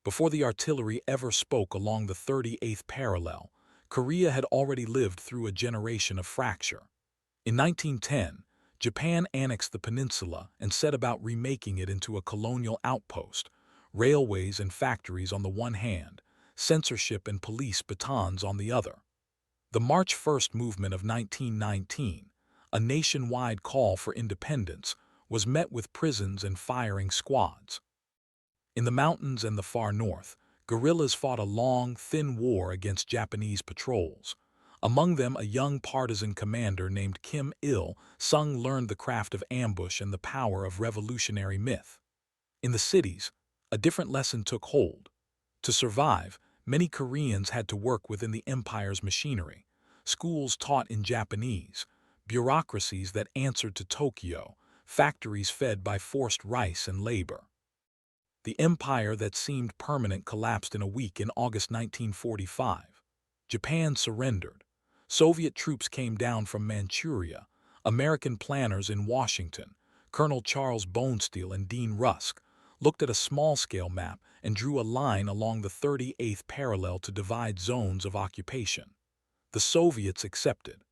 Before the artillery ever spoke along the 38th parallel, Korea had already lived through a generation of fracture. In 1910, Japan annexed the peninsula and set about remaking it into a colonial outpost, railways and factories on the one hand, censorship and police batons on the other. The March 1st movement of 1919, a nationwide call for independence, was met with prisons and firing squads. In the mountains and the far north, guerrillas fought a long, thin war against Japanese patrols. Among them, a young partisan commander named Kim Il-sung learned the craft of ambush and the power of revolutionary myth. In the cities, a different lesson took hold. To survive, many Koreans had to work within the empire's machinery. Schools taught in Japanese, bureaucracies that answered to Tokyo, factories fed by forced rice and labor. The empire that seemed permanent collapsed in a week in August 1945. Japan surrendered. Soviet troops came down from Manchuria. American planners in Washington, Colonel Charles Bonesteel and Dean Rusk, looked at a small-scale map and drew a line along the 38th parallel to divide zones of occupation. The Soviets accepted.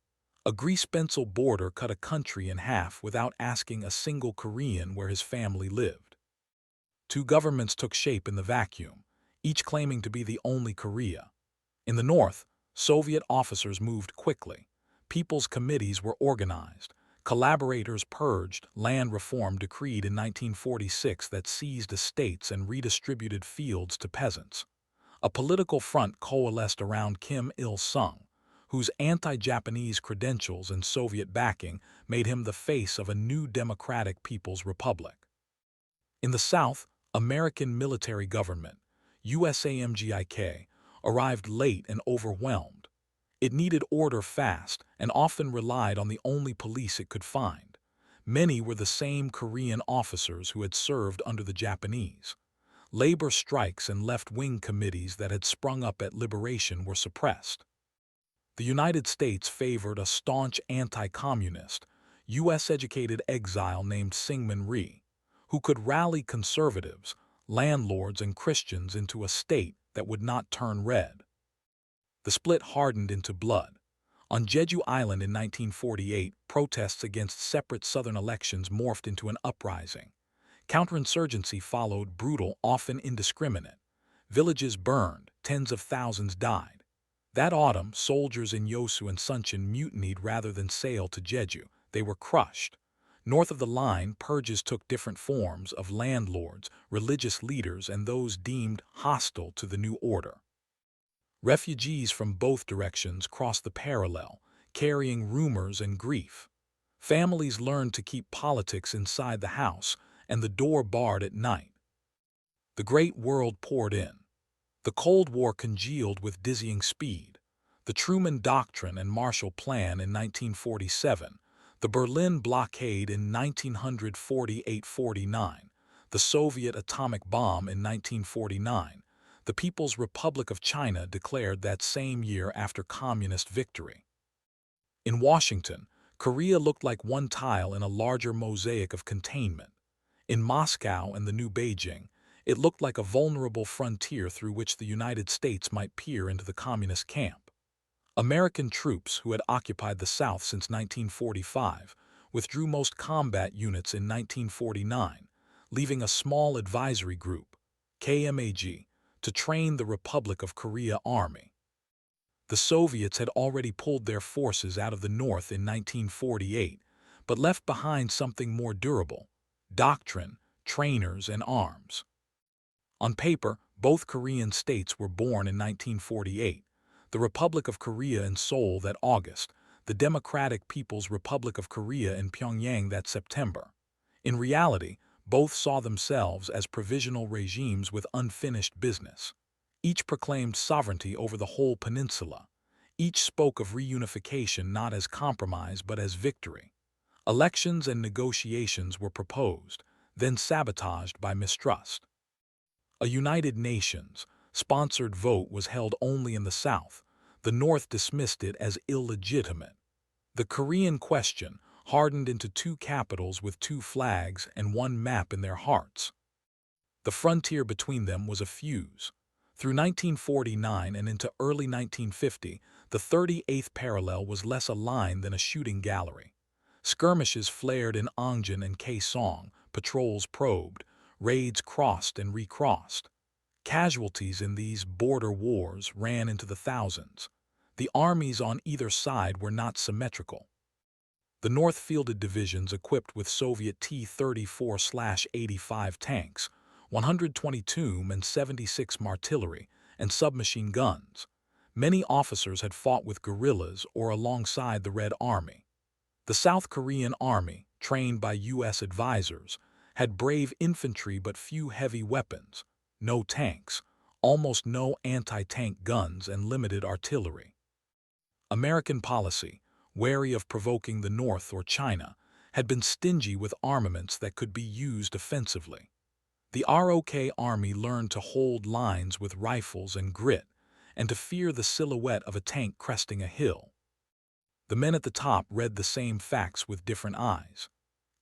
A grease-pencil border cut a country in half without asking a single Korean where his family lived. Two governments took shape in the vacuum, each claiming to be the only Korea. In the north, Soviet officers moved quickly. People's committees were organized. Collaborators purged. Land reform decreed in 1946 that seized estates and redistributed fields to peasants. A political front coalesced around Kim Il-sung, whose anti-Japanese credentials and Soviet backing made him the face of a new democratic People's Republic. In the South, American military government, USAMGIK, arrived late and overwhelmed. It needed order fast and often relied on the only police it could find. Many were the same Korean officers who had served under the Japanese. Labor strikes and left-wing committees that had sprung up at liberation were suppressed. The United States favored a staunch anti-communist, U.S.-educated exile named Syngman Rhee, who could rally conservatives, landlords, and Christians into a state that would not turn red. The split hardened into blood. On Jeju Island in 1948, protests against separate Southern elections morphed into an uprising. Counterinsurgency followed, brutal, often indiscriminate. Villages burned, tens of thousands died. That autumn, soldiers in Yosu and Suncheon mutinied rather than sail to Jeju. They were crushed. North of the line, purges took different forms of landlords, religious leaders, and those deemed hostile to the new order. Refugees from both directions crossed the parallel, carrying rumors and grief. Families learned to keep politics inside the house and the door barred at night. The great world poured in. The Cold War congealed with dizzying speed. The Truman Doctrine and Marshall Plan in 1947, the Berlin Blockade in 1948–49, the Soviet atomic bomb in 1949, the People's Republic of China declared that same year after communist victory. In Washington, Korea looked like one tile in a larger mosaic of containment. In Moscow and the new Beijing, it looked like a vulnerable frontier through which the United States might peer into the communist camp. American troops, who had occupied the South since 1945, withdrew most combat units in 1949, leaving a small advisory group, KMAG, to train the Republic of Korea Army. The Soviets had already pulled their forces out of the North in 1948, but left behind something more durable: doctrine, trainers, and arms. On paper, both Korean states were born in 1948, the Republic of Korea in Seoul that August, the Democratic People's Republic of Korea in Pyongyang that September. In reality, both saw themselves as provisional regimes with unfinished business. Each proclaimed sovereignty over the whole peninsula. Each spoke of reunification not as compromise but as victory. Elections and negotiations were proposed, then sabotaged by mistrust. A United Nations sponsored vote was held only in the South. The North dismissed it as illegitimate. The Korean question hardened into two capitals with two flags and one map in their hearts. The frontier between them was a fuse. Through 1949 and into early 1950, the 38th parallel was less a line than a shooting gallery. Skirmishes flared in Ongjin and Kaesong, patrols probed, raids crossed and recrossed. Casualties in these border wars ran into the thousands. The armies on either side were not symmetrical. The North fielded divisions equipped with Soviet T-34/85 tanks, 122 and 76 artillery, and submachine guns. Many officers had fought with guerrillas or alongside the Red Army. The South Korean Army, trained by U.S. advisors, had brave infantry but few heavy weapons, no tanks, almost no anti-tank guns, and limited artillery. American policy, wary of provoking the North or China, had been stingy with armaments that could be used offensively. The ROK Army learned to hold lines with rifles and grit, and to fear the silhouette of a tank cresting a hill. The men at the top read the same facts with different eyes.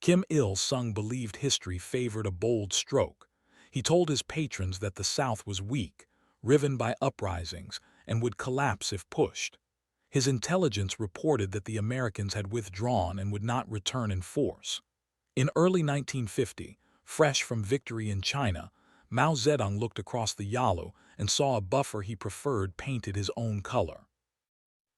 Kim Il-sung believed history favored a bold stroke. He told his patrons that the South was weak, riven by uprisings, and would collapse if pushed. His intelligence reported that the Americans had withdrawn and would not return in force. In early 1950, fresh from victory in China, Mao Zedong looked across the Yalu and saw a buffer he preferred painted his own color.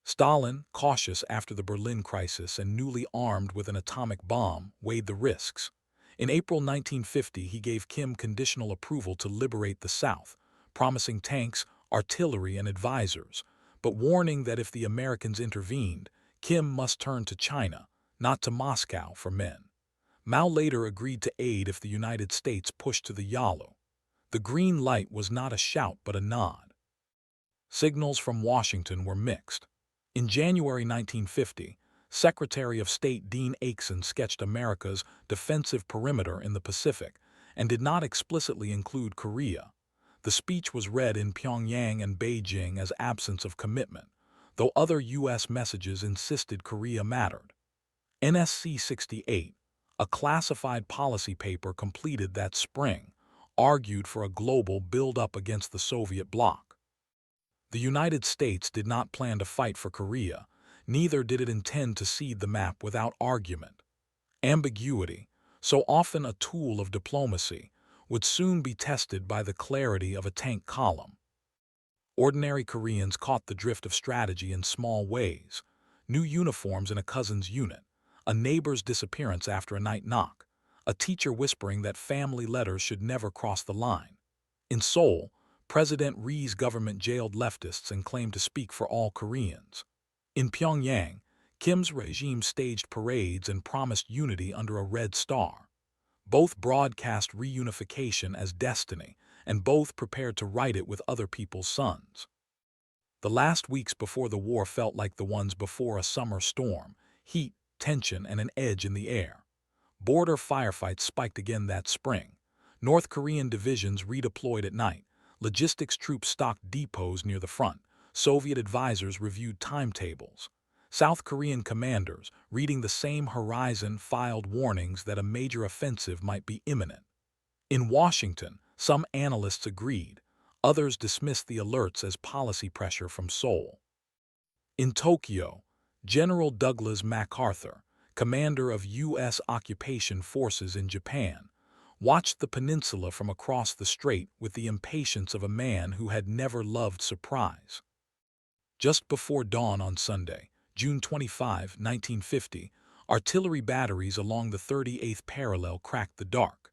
Stalin, cautious after the Berlin crisis and newly armed with an atomic bomb, weighed the risks. In April 1950, he gave Kim conditional approval to liberate the South, promising tanks, artillery, and advisors, but warning that if the Americans intervened, Kim must turn to China, not to Moscow, for men. Mao later agreed to aid if the United States pushed to the Yalu. The green light was not a shout but a nod. Signals from Washington were mixed. In January 1950, Secretary of State Dean Acheson sketched America's defensive perimeter in the Pacific and did not explicitly include Korea. The speech was read in Pyongyang and Beijing as absence of commitment, though other U.S. messages insisted Korea mattered. NSC 68, a classified policy paper completed that spring, argued for a global build-up against the Soviet bloc. The United States did not plan to fight for Korea, neither did it intend to cede the map without argument. Ambiguity, so often a tool of diplomacy, would soon be tested by the clarity of a tank column. Ordinary Koreans caught the drift of strategy in small ways: new uniforms in a cousin's unit, a neighbor's disappearance after a night knock, a teacher whispering that family letters should never cross the line. In Seoul, President Ri's government jailed leftists and claimed to speak for all Koreans. In Pyongyang, Kim's regime staged parades and promised unity under a red star. Both broadcast reunification as destiny, and both prepared to write it with other people's sons. The last weeks before the war felt like the ones before a summer storm: heat, tension, and an edge in the air. Border firefights spiked again that spring. North Korean divisions redeployed at night. Logistics troops stocked depots near the front. Soviet advisors reviewed timetables. South Korean commanders, reading the same horizon, filed warnings that a major offensive might be imminent. In Washington, some analysts agreed. Others dismissed the alerts as policy pressure from Seoul. In Tokyo, General Douglas MacArthur, commander of U.S. occupation forces in Japan, watched the peninsula from across the strait with the impatience of a man who had never loved surprise. Just before dawn on Sunday, June 25, 1950, artillery batteries along the 38th parallel cracked the dark.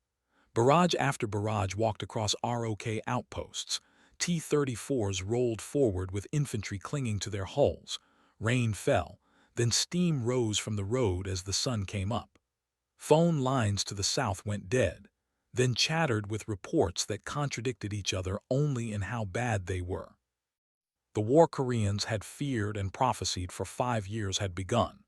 Barrage after barrage walked across ROK outposts. T-34s rolled forward with infantry clinging to their hulls. Rain fell, then steam rose from the road as the sun came up. Phone lines to the south went dead, then chattered with reports that contradicted each other only in how bad they were. The war Koreans had feared and prophesied for 5 years had begun,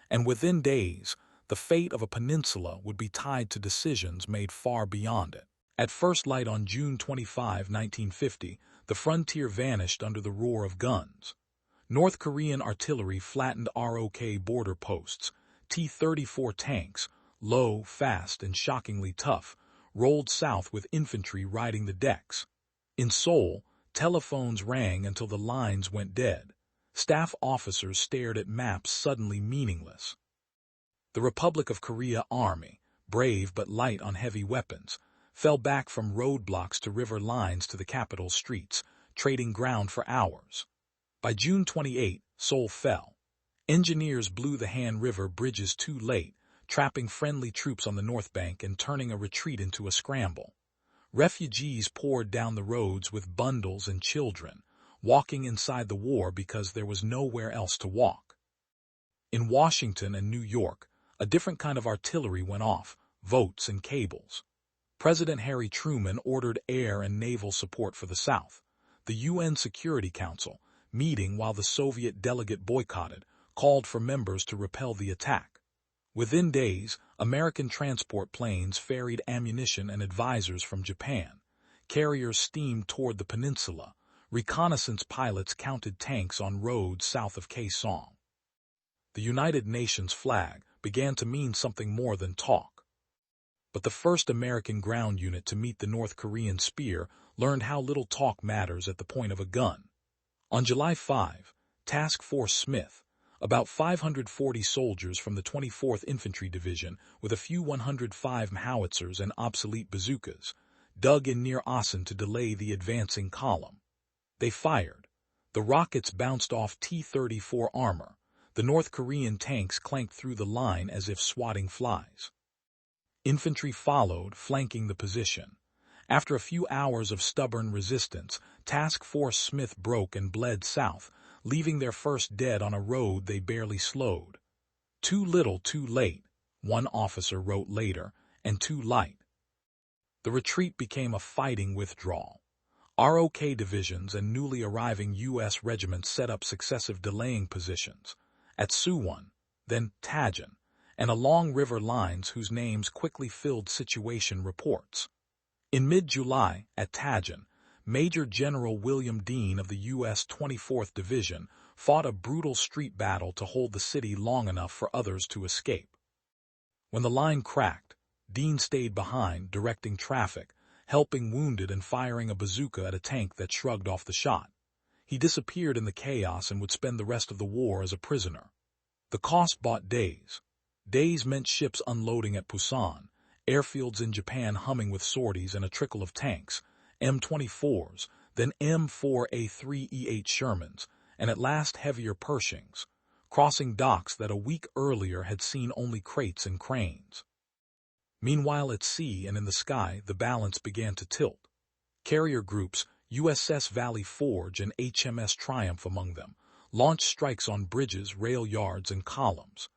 and within days, the fate of a peninsula would be tied to decisions made far beyond it. At first light on June 25, 1950, the frontier vanished under the roar of guns. North Korean artillery flattened ROK border posts. T-34 tanks, low, fast, and shockingly tough, rolled south with infantry riding the decks. In Seoul, telephones rang until the lines went dead. Staff officers stared at maps suddenly meaningless. The Republic of Korea Army, brave but light on heavy weapons, fell back from roadblocks to river lines to the capital streets, trading ground for hours. By June 28, Seoul fell. Engineers blew the Han River bridges too late, trapping friendly troops on the north bank and turning a retreat into a scramble. Refugees poured down the roads with bundles and children, walking inside the war because there was nowhere else to walk. In Washington and New York, a different kind of artillery went off, votes and cables. President Harry Truman ordered air and naval support for the South. The UN Security Council, meeting while the Soviet delegate boycotted, called for members to repel the attack. Within days, American transport planes ferried ammunition and advisors from Japan. Carriers steamed toward the peninsula. Reconnaissance pilots counted tanks on roads south of Kaesong. The United Nations flag began to mean something more than talk. But the first American ground unit to meet the North Korean spear learned how little talk matters at the point of a gun. On July 5, Task Force Smith, about 540 soldiers from the 24th Infantry Division with a few 105 howitzers and obsolete bazookas, dug in near Asan to delay the advancing column. They fired. The rockets bounced off T-34 armor. The North Korean tanks clanked through the line as if swatting flies. Infantry followed, flanking the position. After a few hours of stubborn resistance, Task Force Smith broke and bled south, leaving their first dead on a road they barely slowed. Too little, too late, one officer wrote later, and too light. The retreat became a fighting withdrawal. ROK divisions and newly arriving U.S. regiments set up successive delaying positions at Suwon, then Taejon, and along river lines whose names quickly filled situation reports. In mid-July, at Taejon, Major General William Dean of the U.S. 24th Division fought a brutal street battle to hold the city long enough for others to escape. When the line cracked, Dean stayed behind, directing traffic, helping wounded and firing a bazooka at a tank that shrugged off the shot. He disappeared in the chaos and would spend the rest of the war as a prisoner. The cost bought days. Days meant ships unloading at Pusan, airfields in Japan humming with sorties and a trickle of tanks, M24s, then M4A3E8 Shermans, and at last heavier Pershings, crossing docks that a week earlier had seen only crates and cranes. Meanwhile, at sea and in the sky, the balance began to tilt. Carrier groups, USS Valley Forge and HMS Triumph among them, launched strikes on bridges, rail yards, and columns.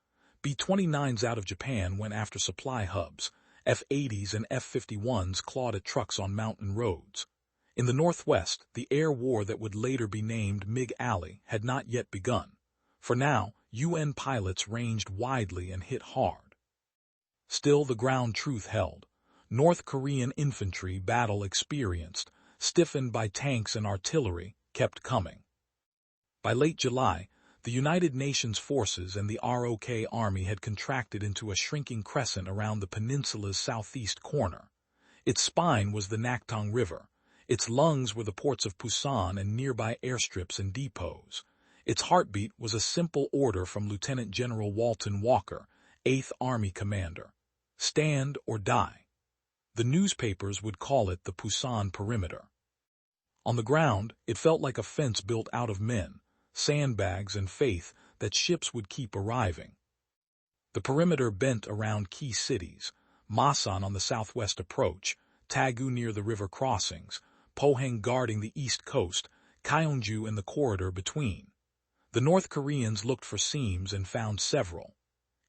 B-29s out of Japan went after supply hubs. F-80s and F-51s clawed at trucks on mountain roads. In the northwest, the air war that would later be named MiG Alley had not yet begun. For now, UN pilots ranged widely and hit hard. Still, the ground truth held. North Korean infantry, battle experienced, stiffened by tanks and artillery, kept coming. By late July, the United Nations forces and the ROK Army had contracted into a shrinking crescent around the peninsula's southeast corner. Its spine was the Naktong River. Its lungs were the ports of Pusan and nearby airstrips and depots. Its heartbeat was a simple order from Lieutenant General Walton Walker, 8th Army Commander: stand or die. The newspapers would call it the Pusan Perimeter. On the ground, it felt like a fence built out of men, sandbags, and faith that ships would keep arriving. The perimeter bent around key cities: Masan on the southwest approach, Taegu near the river crossings, Pohang guarding the east coast, Gyeongju in the corridor between. The North Koreans looked for seams and found several.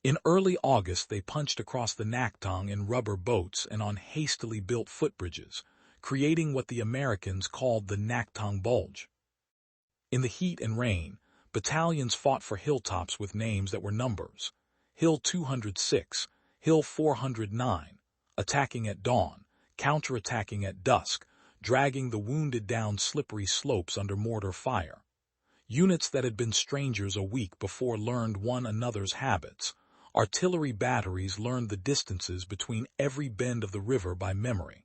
In early August, they punched across the Naktong in rubber boats and on hastily built footbridges, creating what the Americans called the Naktong Bulge. In the heat and rain, battalions fought for hilltops with names that were numbers: Hill 206, Hill 409, attacking at dawn, counterattacking at dusk, dragging the wounded down slippery slopes under mortar fire. Units that had been strangers a week before learned one another's habits, Artillery batteries learned the distances between every bend of the river by memory.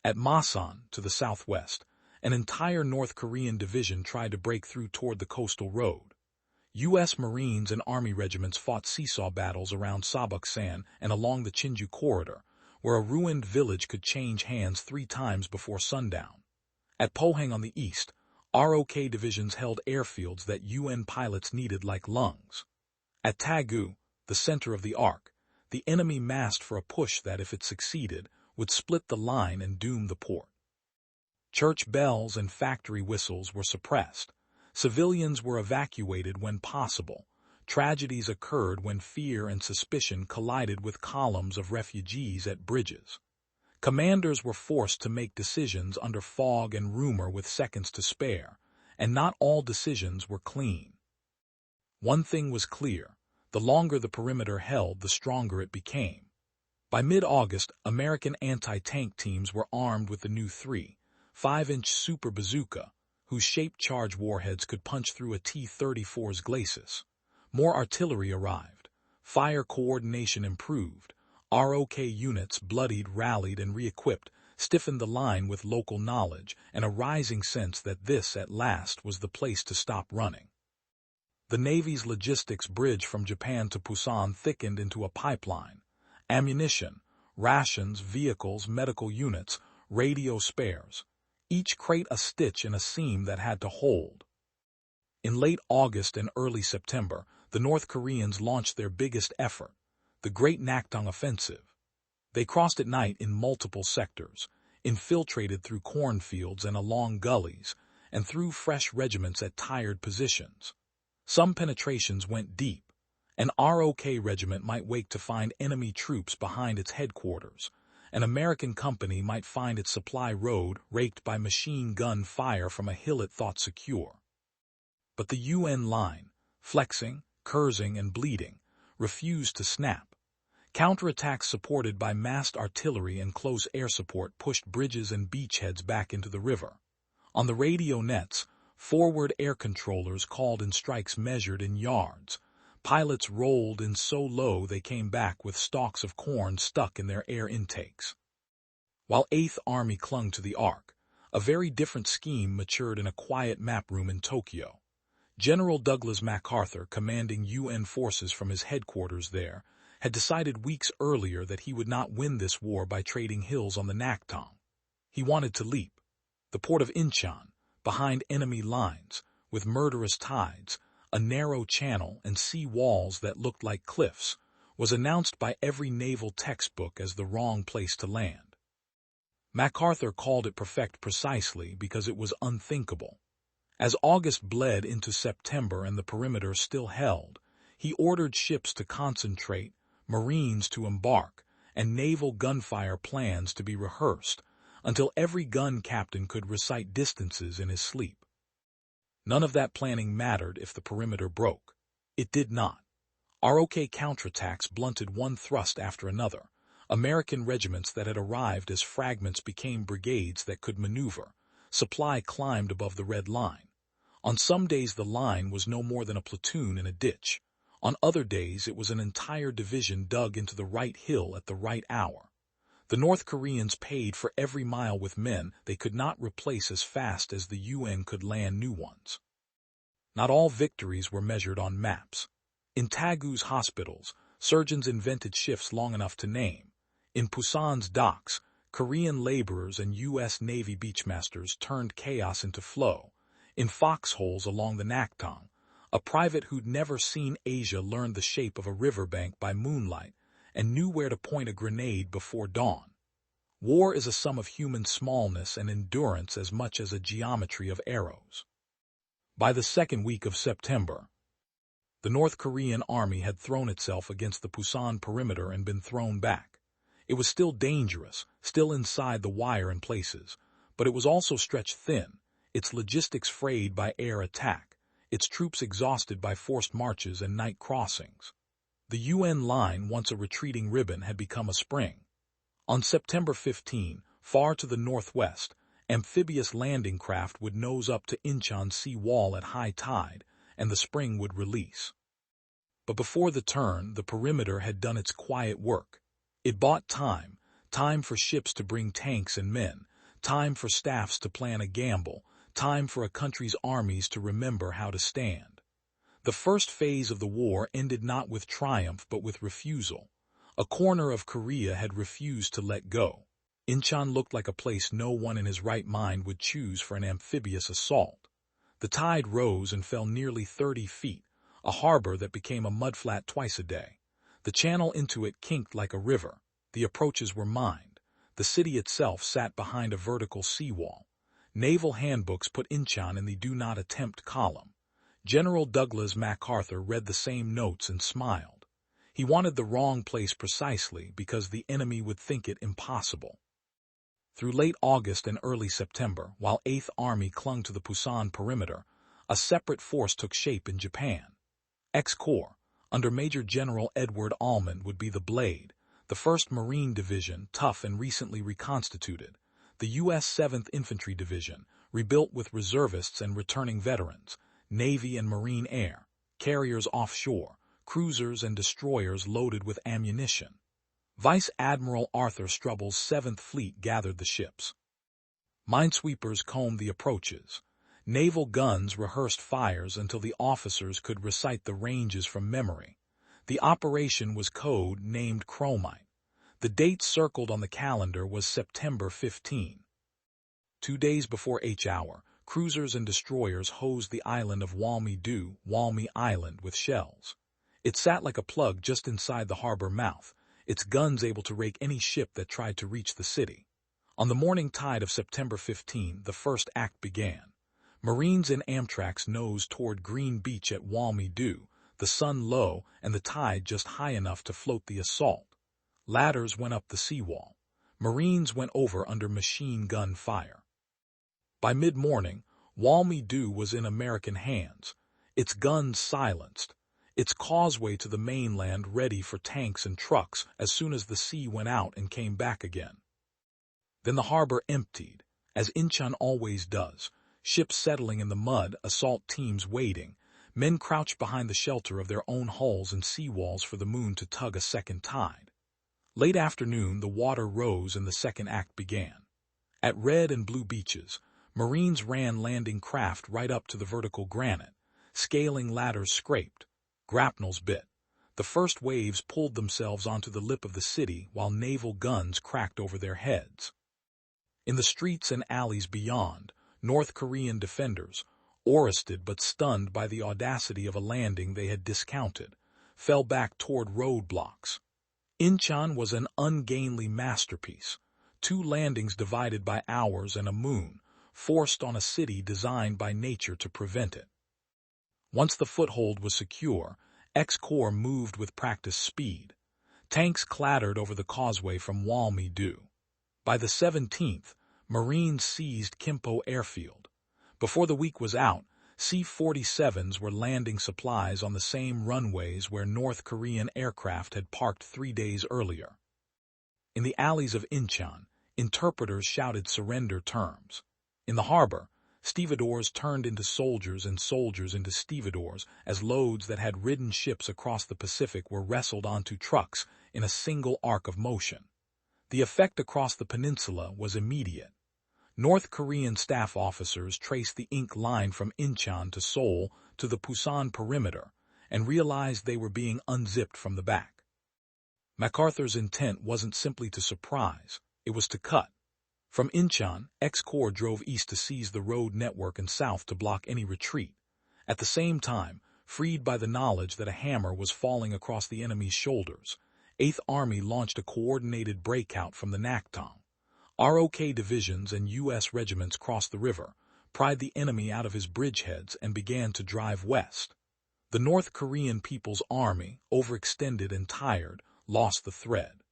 At Masan, to the southwest, an entire North Korean division tried to break through toward the coastal road. U.S. Marines and Army regiments fought seesaw battles around Sabuksan and along the Chinju corridor, where a ruined village could change hands 3 times before sundown. At Pohang on the east, ROK divisions held airfields that UN pilots needed like lungs. At Tagu, the center of the arc, the enemy massed for a push that, if it succeeded, would split the line and doom the port. Church bells and factory whistles were suppressed. Civilians were evacuated when possible. Tragedies occurred when fear and suspicion collided with columns of refugees at bridges. Commanders were forced to make decisions under fog and rumor with seconds to spare, and not all decisions were clean. One thing was clear: the longer the perimeter held, the stronger it became. By mid-August, American anti-tank teams were armed with the new 3.5-inch super bazooka, whose shaped charge warheads could punch through a T-34's glacis. More artillery arrived. Fire coordination improved. ROK units, bloodied, rallied, and re-equipped, stiffened the line with local knowledge and a rising sense that this, at last, was the place to stop running. The Navy's logistics bridge from Japan to Pusan thickened into a pipeline. Ammunition, rations, vehicles, medical units, radio spares, each crate a stitch in a seam that had to hold. In late August and early September, the North Koreans launched their biggest effort, the Great Nakdong Offensive. They crossed at night in multiple sectors, infiltrated through cornfields and along gullies, and threw fresh regiments at tired positions. Some penetrations went deep. An ROK regiment might wake to find enemy troops behind its headquarters. An American company might find its supply road raked by machine gun fire from a hill it thought secure. But the UN line, flexing, cursing, and bleeding, refused to snap. Counterattacks supported by massed artillery and close air support pushed bridges and beachheads back into the river. On the radio nets, forward air controllers called in strikes measured in yards. Pilots rolled in so low they came back with stalks of corn stuck in their air intakes. While 8th Army clung to the arc, a very different scheme matured in a quiet map room in Tokyo. General Douglas MacArthur, commanding UN forces from his headquarters there, had decided weeks earlier that he would not win this war by trading hills on the Nakdong. He wanted to leap. The port of Incheon, behind enemy lines, with murderous tides, a narrow channel, and sea walls that looked like cliffs, was announced by every naval textbook as the wrong place to land. MacArthur called it perfect precisely because it was unthinkable. As August bled into September and the perimeter still held, he ordered ships to concentrate, Marines to embark, and naval gunfire plans to be rehearsed, until every gun captain could recite distances in his sleep. None of that planning mattered if the perimeter broke. It did not. ROK counterattacks blunted one thrust after another. American regiments that had arrived as fragments became brigades that could maneuver. Supply climbed above the red line. On some days the line was no more than a platoon in a ditch. On other days it was an entire division dug into the right hill at the right hour. The North Koreans paid for every mile with men they could not replace as fast as the UN could land new ones. Not all victories were measured on maps. In Tagu's hospitals, surgeons invented shifts long enough to name. In Pusan's docks, Korean laborers and U.S. Navy beachmasters turned chaos into flow. In foxholes along the Nakdong, a private who'd never seen Asia learned the shape of a riverbank by moonlight and knew where to point a grenade before dawn. War is a sum of human smallness and endurance as much as a geometry of arrows. By the second week of September, the North Korean army had thrown itself against the Pusan perimeter and been thrown back. It was still dangerous, still inside the wire in places, but it was also stretched thin, its logistics frayed by air attack, its troops exhausted by forced marches and night crossings. The UN line, once a retreating ribbon, had become a spring. On September 15, far to the northwest, amphibious landing craft would nose up to Incheon sea wall at high tide, and the spring would release. But before the turn, the perimeter had done its quiet work. It bought time, time for ships to bring tanks and men, time for staffs to plan a gamble, time for a country's armies to remember how to stand. The first phase of the war ended not with triumph but with refusal. A corner of Korea had refused to let go. Incheon looked like a place no one in his right mind would choose for an amphibious assault. The tide rose and fell nearly 30 feet, a harbor that became a mudflat twice a day. The channel into it kinked like a river. The approaches were mined. The city itself sat behind a vertical seawall. Naval handbooks put Incheon in the Do Not Attempt column. General Douglas MacArthur read the same notes and smiled. He wanted the wrong place precisely because the enemy would think it impossible. Through late August and early September, while 8th Army clung to the Pusan Perimeter, a separate force took shape in Japan. X-Corps, under Major General Edward Almond, would be the Blade, the 1st Marine Division, tough and recently reconstituted, the U.S. 7th Infantry Division, rebuilt with reservists and returning veterans, Navy and Marine Air, carriers offshore, cruisers and destroyers loaded with ammunition. Vice Admiral Arthur Strubble's 7th Fleet gathered the ships. Minesweepers combed the approaches. Naval guns rehearsed fires until the officers could recite the ranges from memory. The operation was code-named Chromite. The date circled on the calendar was September 15. 2 days before H-hour, cruisers and destroyers hosed the island of Walmi Island, with shells. It sat like a plug just inside the harbor mouth, its guns able to rake any ship that tried to reach the city. On the morning tide of September 15, the first act began. Marines in Amtrak's nosed toward Green Beach at Walmi, the sun low and the tide just high enough to float the assault. Ladders went up the seawall. Marines went over under machine gun fire. By mid-morning, Walmi was in American hands, its guns silenced, its causeway to the mainland ready for tanks and trucks as soon as the sea went out and came back again. Then the harbor emptied, as Incheon always does, ships settling in the mud, assault teams waiting, men crouched behind the shelter of their own hulls and seawalls for the moon to tug a second tide. Late afternoon, the water rose and the second act began. At red and blue beaches, Marines ran landing craft right up to the vertical granite, scaling ladders scraped, grapnels bit. The first waves pulled themselves onto the lip of the city while naval guns cracked over their heads. In the streets and alleys beyond, North Korean defenders, orested but stunned by the audacity of a landing they had discounted, fell back toward roadblocks. Incheon was an ungainly masterpiece, 2 landings divided by hours and a moon, forced on a city designed by nature to prevent it. Once the foothold was secure, X-Corps moved with practiced speed. Tanks clattered over the causeway from Walmi. By the 17th, Marines seized Kimpo Airfield. Before the week was out, C-47s were landing supplies on the same runways where North Korean aircraft had parked 3 days earlier. In the alleys of Incheon, interpreters shouted surrender terms. In the harbor, stevedores turned into soldiers and soldiers into stevedores as loads that had ridden ships across the Pacific were wrestled onto trucks in a single arc of motion. The effect across the peninsula was immediate. North Korean staff officers traced the ink line from Incheon to Seoul to the Pusan Perimeter and realized they were being unzipped from the back. MacArthur's intent wasn't simply to surprise, it was to cut. From Incheon, X-Corps drove east to seize the road network and south to block any retreat. At the same time, freed by the knowledge that a hammer was falling across the enemy's shoulders, 8th Army launched a coordinated breakout from the Naktong. ROK divisions and U.S. regiments crossed the river, pried the enemy out of his bridgeheads, and began to drive west. The North Korean People's Army, overextended and tired, lost the thread.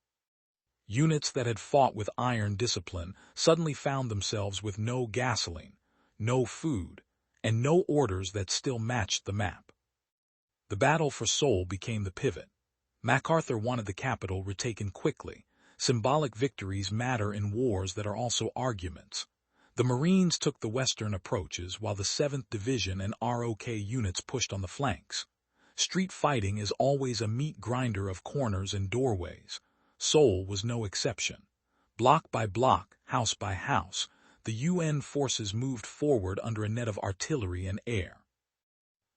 Units that had fought with iron discipline suddenly found themselves with no gasoline, no food, and no orders that still matched the map. The battle for Seoul became the pivot. MacArthur wanted the capital retaken quickly. Symbolic victories matter in wars that are also arguments. The Marines took the western approaches while the 7th Division and ROK units pushed on the flanks. Street fighting is always a meat grinder of corners and doorways. Seoul was no exception. Block by block, house by house, the UN forces moved forward under a net of artillery and air.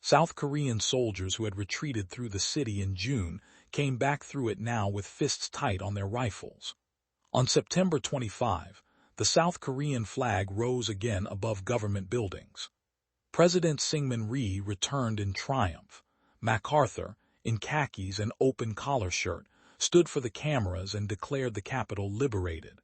South Korean soldiers who had retreated through the city in June came back through it now with fists tight on their rifles. On September 25, the South Korean flag rose again above government buildings. President Syngman Rhee returned in triumph. MacArthur, in khakis and open collar shirt, stood for the cameras and declared the capital liberated.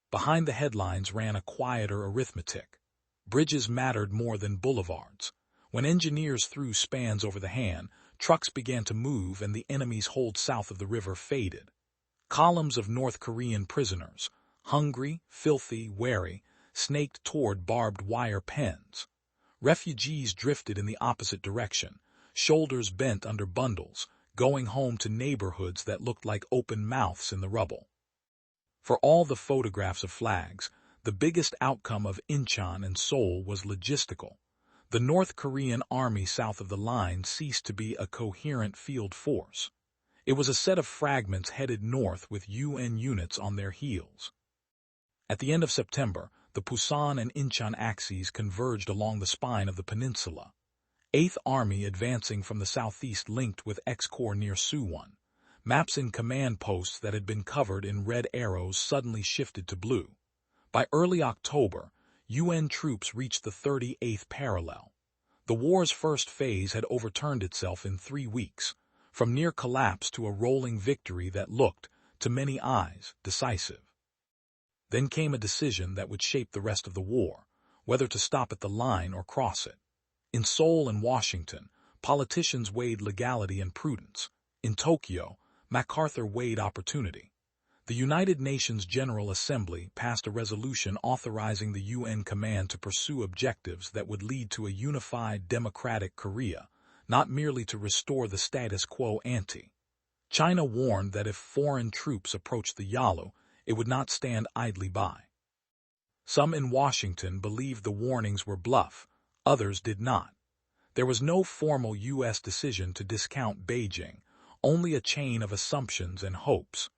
Behind the headlines ran a quieter arithmetic. Bridges mattered more than boulevards. When engineers threw spans over the Han, trucks began to move and the enemy's hold south of the river faded. Columns of North Korean prisoners, hungry, filthy, wary, snaked toward barbed wire pens. Refugees drifted in the opposite direction, shoulders bent under bundles, going home to neighborhoods that looked like open mouths in the rubble. For all the photographs of flags, the biggest outcome of Incheon and Seoul was logistical. The North Korean army south of the line ceased to be a coherent field force. It was a set of fragments headed north with UN units on their heels. At the end of September, the Pusan and Incheon axes converged along the spine of the peninsula. 8th Army advancing from the southeast linked with X-Corps near Suwon. Maps in command posts that had been covered in red arrows suddenly shifted to blue. By early October, UN troops reached the 38th parallel. The war's first phase had overturned itself in 3 weeks, from near collapse to a rolling victory that looked, to many eyes, decisive. Then came a decision that would shape the rest of the war, whether to stop at the line or cross it. In Seoul and Washington, politicians weighed legality and prudence. In Tokyo, MacArthur weighed opportunity. The United Nations General Assembly passed a resolution authorizing the UN command to pursue objectives that would lead to a unified democratic Korea, not merely to restore the status quo ante. China warned that if foreign troops approached the Yalu, it would not stand idly by. Some in Washington believed the warnings were bluff, others did not. There was no formal U.S. decision to discount Beijing, only a chain of assumptions and hopes.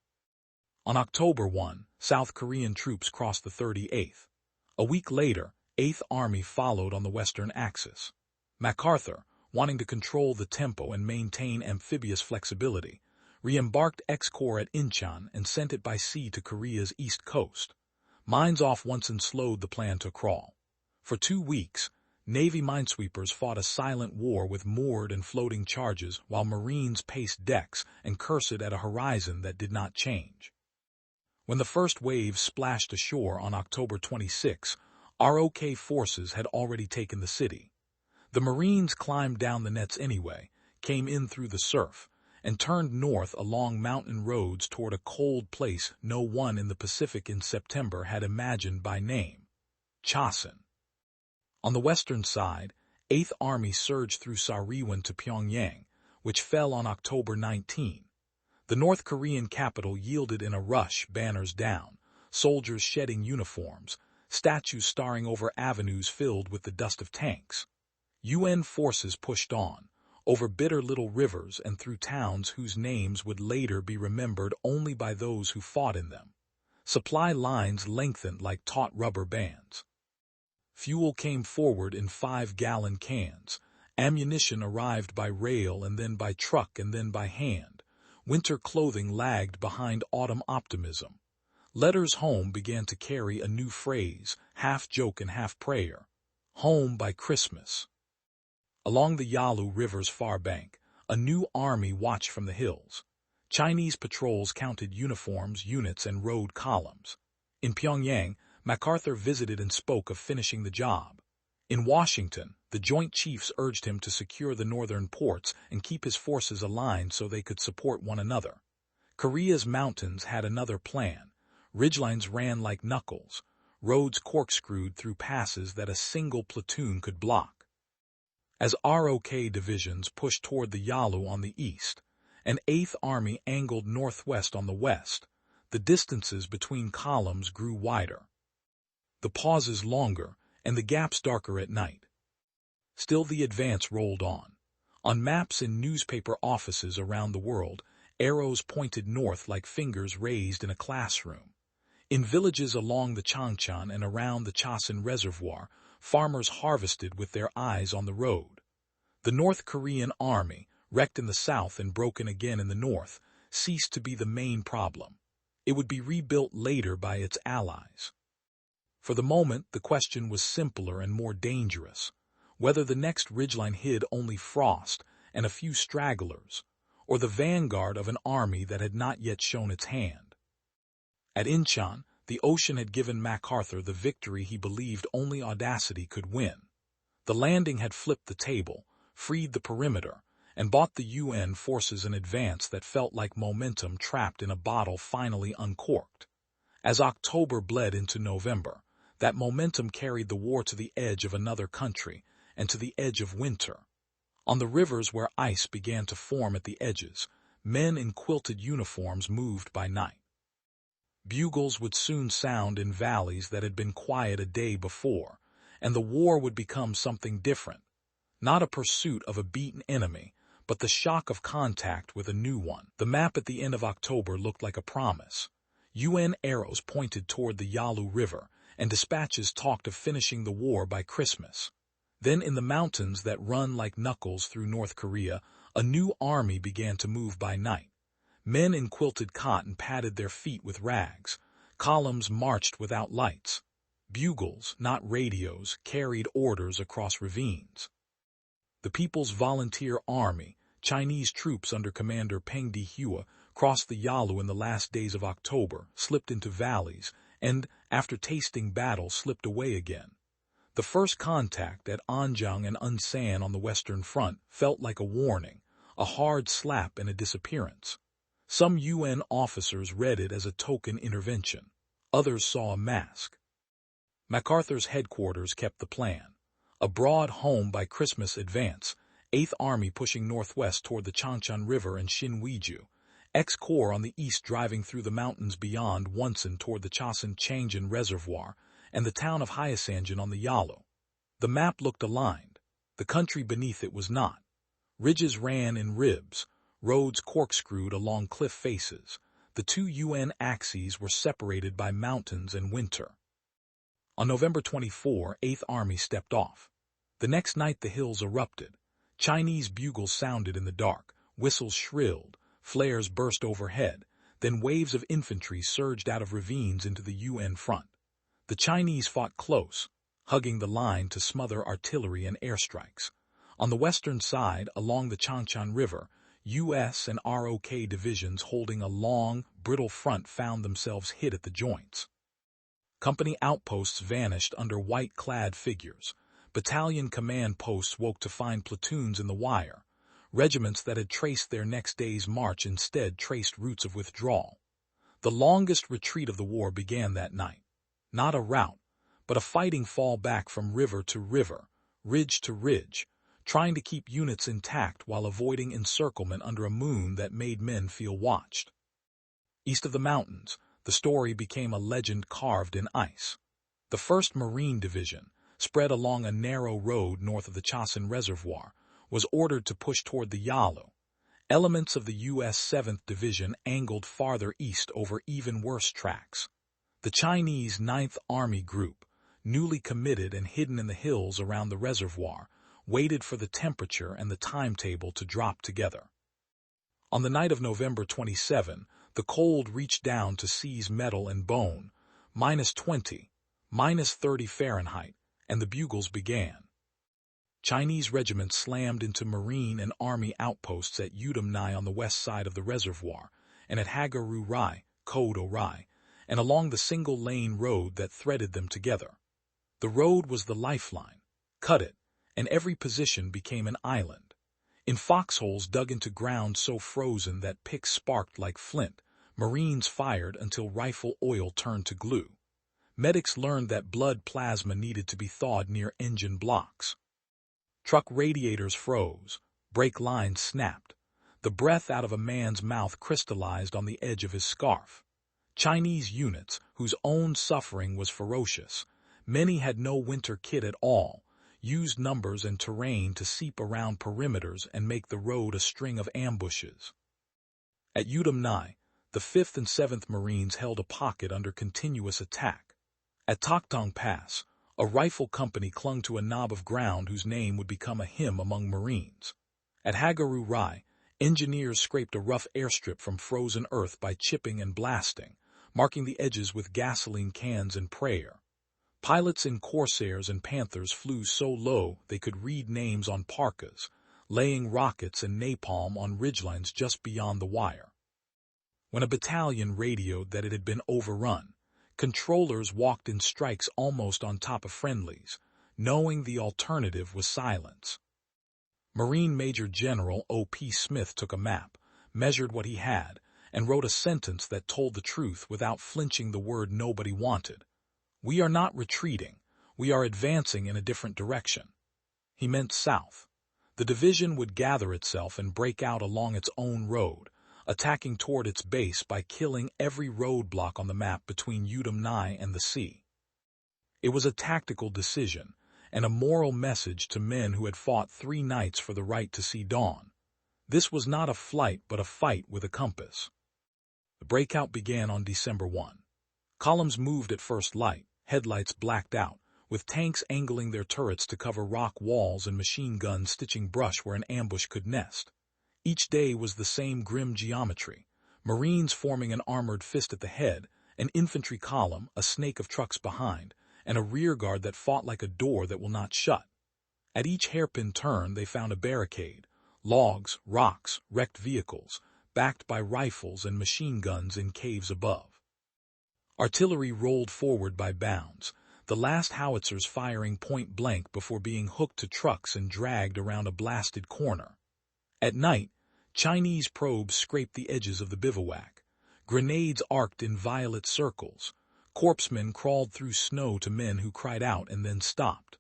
On October 1, South Korean troops crossed the 38th. A week later, 8th Army followed on the western axis. MacArthur, wanting to control the tempo and maintain amphibious flexibility, re-embarked X-Corps at Incheon and sent it by sea to Korea's east coast. Mines off once and slowed the plan to crawl. For 2 weeks, Navy minesweepers fought a silent war with moored and floating charges while Marines paced decks and cursed at a horizon that did not change. When the first wave splashed ashore on October 26, ROK forces had already taken the city. The Marines climbed down the nets anyway, came in through the surf, and turned north along mountain roads toward a cold place no one in the Pacific in September had imagined by name: Chosin. On the western side, 8th Army surged through Sariwon to Pyongyang, which fell on October 19. The North Korean capital yielded in a rush, banners down, soldiers shedding uniforms, statues starring over avenues filled with the dust of tanks. UN forces pushed on, over bitter little rivers and through towns whose names would later be remembered only by those who fought in them. Supply lines lengthened like taut rubber bands. Fuel came forward in 5-gallon cans. Ammunition arrived by rail and then by truck and then by hand. Winter clothing lagged behind autumn optimism. Letters home began to carry a new phrase, half joke and half prayer: home by Christmas. Along the Yalu River's far bank, a new army watched from the hills. Chinese patrols counted uniforms, units, and road columns. In Pyongyang, MacArthur visited and spoke of finishing the job. In Washington, the Joint Chiefs urged him to secure the northern ports and keep his forces aligned so they could support one another. Korea's mountains had another plan. Ridgelines ran like knuckles, roads corkscrewed through passes that a single platoon could block. As ROK divisions pushed toward the Yalu on the east, and 8th Army angled northwest on the west, the distances between columns grew wider. The pauses longer, and the gaps darker at night. Still the advance rolled on. On maps in newspaper offices around the world, arrows pointed north like fingers raised in a classroom. In villages along the Changchan and around the Chasen Reservoir, farmers harvested with their eyes on the road. The North Korean army, wrecked in the south and broken again in the north, ceased to be the main problem. It would be rebuilt later by its allies. For the moment, the question was simpler and more dangerous: whether the next ridgeline hid only frost and a few stragglers, or the vanguard of an army that had not yet shown its hand. At Incheon, the ocean had given MacArthur the victory he believed only audacity could win. The landing had flipped the table, freed the perimeter, and bought the UN forces an advance that felt like momentum trapped in a bottle finally uncorked. As October bled into November, that momentum carried the war to the edge of another country and to the edge of winter. On the rivers where ice began to form at the edges, men in quilted uniforms moved by night. Bugles would soon sound in valleys that had been quiet a day before, and the war would become something different. Not a pursuit of a beaten enemy, but the shock of contact with a new one. The map at the end of October looked like a promise. UN arrows pointed toward the Yalu River, and dispatches talked of finishing the war by Christmas. Then in the mountains that run like knuckles through North Korea, a new army began to move by night. Men in quilted cotton padded their feet with rags. Columns marched without lights. Bugles, not radios, carried orders across ravines. The People's Volunteer Army, Chinese troops under Commander Peng Dihua, crossed the Yalu in the last days of October, slipped into valleys, and, after tasting battle, slipped away again. The first contact at Anjang and Unsan on the Western Front felt like a warning, a hard slap and a disappearance. Some UN officers read it as a token intervention. Others saw a mask. MacArthur's headquarters kept the plan. A broad home by Christmas advance, 8th Army pushing northwest toward the Changchan River and Shinweiju, X-Corps on the east driving through the mountains beyond Wonsan toward the Chasen Changjan Reservoir, and the town of Hyasanjan on the Yalu. The map looked aligned. The country beneath it was not. Ridges ran in ribs, roads corkscrewed along cliff faces. The two UN axes were separated by mountains and winter. On November 24, 8th Army stepped off. The next night the hills erupted. Chinese bugles sounded in the dark, whistles shrilled, flares burst overhead, then waves of infantry surged out of ravines into the UN front. The Chinese fought close, hugging the line to smother artillery and airstrikes. On the western side, along the Changchan River, US and ROK divisions holding a long, brittle front found themselves hit at the joints. Company outposts vanished under white-clad figures. Battalion command posts woke to find platoons in the wire. Regiments that had traced their next day's march instead traced routes of withdrawal. The longest retreat of the war began that night. Not a rout, but a fighting fall back from river to river, ridge to ridge, trying to keep units intact while avoiding encirclement under a moon that made men feel watched. East of the mountains, the story became a legend carved in ice. The 1st Marine Division, spread along a narrow road north of the Chasen Reservoir, was ordered to push toward the Yalu. Elements of the U.S. 7th Division angled farther east over even worse tracks. The Chinese 9th Army Group, newly committed and hidden in the hills around the reservoir, waited for the temperature and the timetable to drop together. On the night of November 27, the cold reached down to seize metal and bone, -20, -30 Fahrenheit, and the bugles began. Chinese regiments slammed into Marine and Army outposts at Udumnai on the west side of the reservoir, and at Hagaru Rai, Code Orai, and along the single-lane road that threaded them together. The road was the lifeline. Cut it, and every position became an island. In foxholes dug into ground so frozen that picks sparked like flint, Marines fired until rifle oil turned to glue. Medics learned that blood plasma needed to be thawed near engine blocks. Truck radiators froze, brake lines snapped. The breath out of a man's mouth crystallized on the edge of his scarf. Chinese units, whose own suffering was ferocious, many had no winter kit at all, used numbers and terrain to seep around perimeters and make the road a string of ambushes. At Udom-Nai, the 5th and 7th Marines held a pocket under continuous attack. At Toktong Pass, a rifle company clung to a knob of ground whose name would become a hymn among Marines. At Hagaru Rai, engineers scraped a rough airstrip from frozen earth by chipping and blasting, marking the edges with gasoline cans and prayer. Pilots in Corsairs and Panthers flew so low they could read names on parkas, laying rockets and napalm on ridgelines just beyond the wire. When a battalion radioed that it had been overrun, controllers walked in strikes almost on top of friendlies, knowing the alternative was silence. Marine Major General O.P. Smith took a map, measured what he had, and wrote a sentence that told the truth without flinching the word nobody wanted. "We are not retreating, we are advancing in a different direction." He meant south. The division would gather itself and break out along its own road, attacking toward its base by killing every roadblock on the map between Udom-Nai and the sea. It was a tactical decision, and a moral message to men who had fought 3 nights for the right to see dawn. This was not a flight but a fight with a compass. The breakout began on December 1. Columns moved at first light, headlights blacked out, with tanks angling their turrets to cover rock walls and machine guns stitching brush where an ambush could nest. Each day was the same grim geometry, Marines forming an armored fist at the head, an infantry column, a snake of trucks behind, and a rearguard that fought like a door that will not shut. At each hairpin turn they found a barricade, logs, rocks, wrecked vehicles, backed by rifles and machine guns in caves above. Artillery rolled forward by bounds, the last howitzers firing point blank before being hooked to trucks and dragged around a blasted corner. At night, Chinese probes scraped the edges of the bivouac. Grenades arced in violet circles. Corpsmen crawled through snow to men who cried out and then stopped.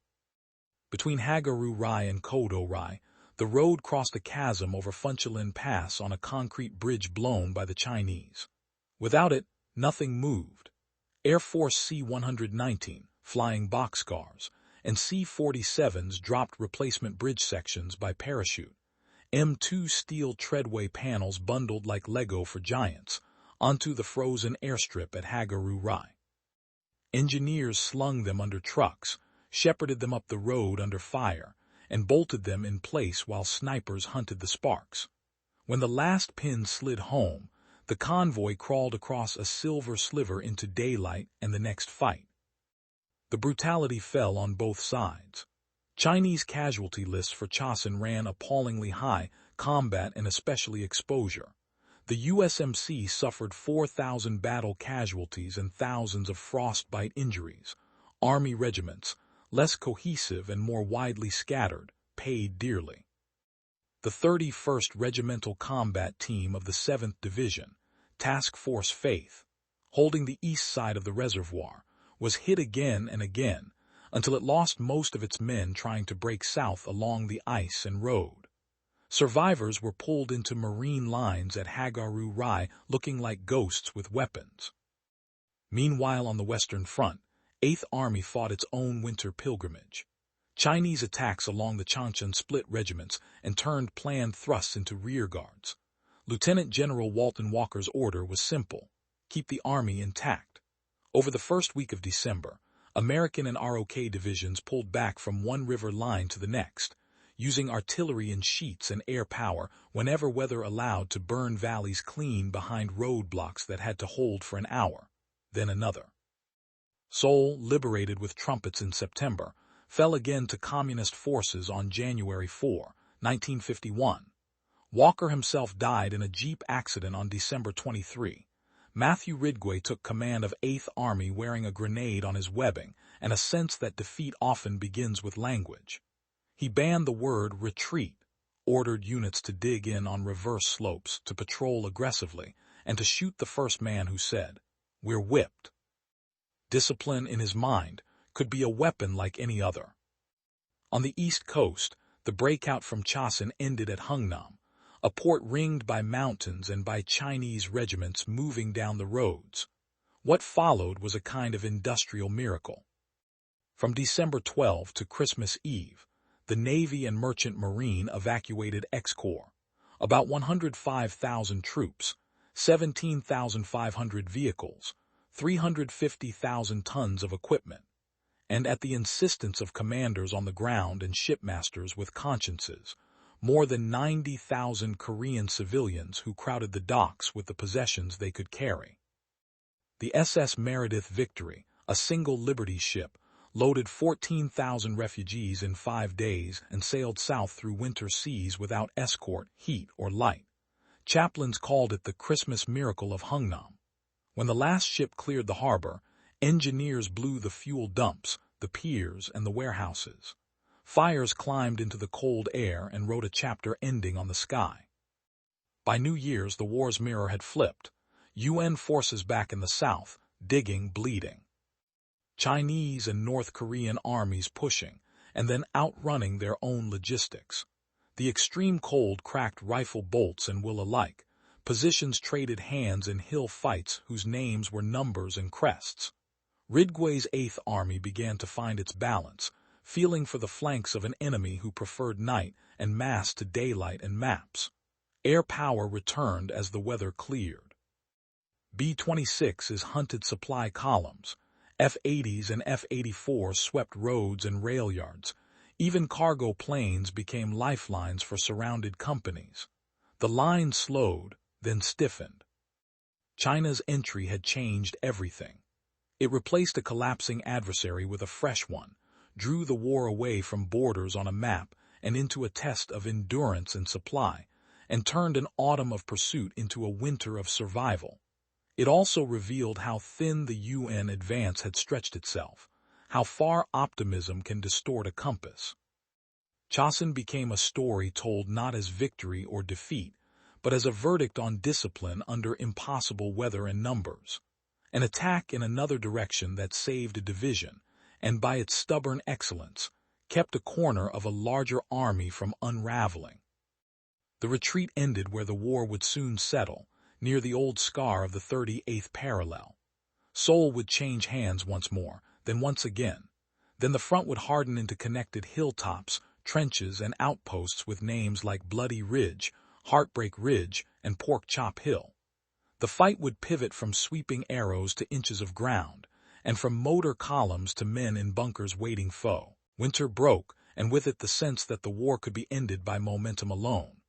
Between Hagaru Rai and Kodo Rai, the road crossed a chasm over Funchalin Pass on a concrete bridge blown by the Chinese. Without it, nothing moved. Air Force C-119, flying boxcars, and C-47s dropped replacement bridge sections by parachute. M2 steel treadway panels bundled like Lego for giants onto the frozen airstrip at Hagaru Rai. Engineers slung them under trucks, shepherded them up the road under fire, and bolted them in place while snipers hunted the sparks. When the last pin slid home, the convoy crawled across a silver sliver into daylight and the next fight. The brutality fell on both sides. Chinese casualty lists for Chosin ran appallingly high, combat and especially exposure. The USMC suffered 4,000 battle casualties and thousands of frostbite injuries. Army regiments, less cohesive and more widely scattered, paid dearly. The 31st Regimental Combat Team of the 7th Division, Task Force Faith, holding the east side of the reservoir, was hit again and again, until it lost most of its men trying to break south along the ice and road. Survivors were pulled into Marine lines at Hagaru Rai looking like ghosts with weapons. Meanwhile on the Western Front, 8th Army fought its own winter pilgrimage. Chinese attacks along the Changshan split regiments and turned planned thrusts into rearguards. Lieutenant General Walton Walker's order was simple: keep the army intact. Over the first week of December, American and ROK divisions pulled back from one river line to the next, using artillery in sheets and air power whenever weather allowed to burn valleys clean behind roadblocks that had to hold for an hour, then another. Seoul, liberated with trumpets in September, fell again to Communist forces on January 4, 1951. Walker himself died in a Jeep accident on December 23. Matthew Ridgway took command of 8th Army wearing a grenade on his webbing and a sense that defeat often begins with language. He banned the word retreat, ordered units to dig in on reverse slopes, to patrol aggressively, and to shoot the first man who said, "We're whipped." Discipline, in his mind, could be a weapon like any other. On the East Coast, the breakout from Chosin ended at Hungnam, a port ringed by mountains and by Chinese regiments moving down the roads. What followed was a kind of industrial miracle. From December 12 to Christmas Eve, the Navy and Merchant Marine evacuated X-Corps, about 105,000 troops, 17,500 vehicles, 350,000 tons of equipment, and at the insistence of commanders on the ground and shipmasters with consciences, more than 90,000 Korean civilians who crowded the docks with the possessions they could carry. The SS Meredith Victory, a single Liberty ship, loaded 14,000 refugees in 5 days and sailed south through winter seas without escort, heat, or light. Chaplains called it the Christmas miracle of Hungnam. When the last ship cleared the harbor, engineers blew the fuel dumps, the piers, and the warehouses. Fires climbed into the cold air and wrote a chapter ending on the sky. By New Year's, the war's mirror had flipped. UN forces back in the south, digging, bleeding. Chinese and North Korean armies pushing, and then outrunning their own logistics. The extreme cold cracked rifle bolts and will alike. Positions traded hands in hill fights whose names were numbers and crests. Ridgway's 8th Army began to find its balance, feeling for the flanks of an enemy who preferred night and mass to daylight and maps. Air power returned as the weather cleared. B-26s hunted supply columns. F-80s and F-84s swept roads and rail yards. Even cargo planes became lifelines for surrounded companies. The line slowed, then stiffened. China's entry had changed everything. It replaced a collapsing adversary with a fresh one, drew the war away from borders on a map and into a test of endurance and supply, and turned an autumn of pursuit into a winter of survival. It also revealed how thin the UN advance had stretched itself, how far optimism can distort a compass. Chosin became a story told not as victory or defeat, but as a verdict on discipline under impossible weather and numbers. An attack in another direction that saved a division, and by its stubborn excellence, kept a corner of a larger army from unraveling. The retreat ended where the war would soon settle, near the old scar of the 38th parallel. Seoul would change hands once more, then once again. Then the front would harden into connected hilltops, trenches, and outposts with names like Bloody Ridge, Heartbreak Ridge, and Pork Chop Hill. The fight would pivot from sweeping arrows to inches of ground, and from motor columns to men in bunkers waiting foe. Winter broke, and with it the sense that the war could be ended by momentum alone.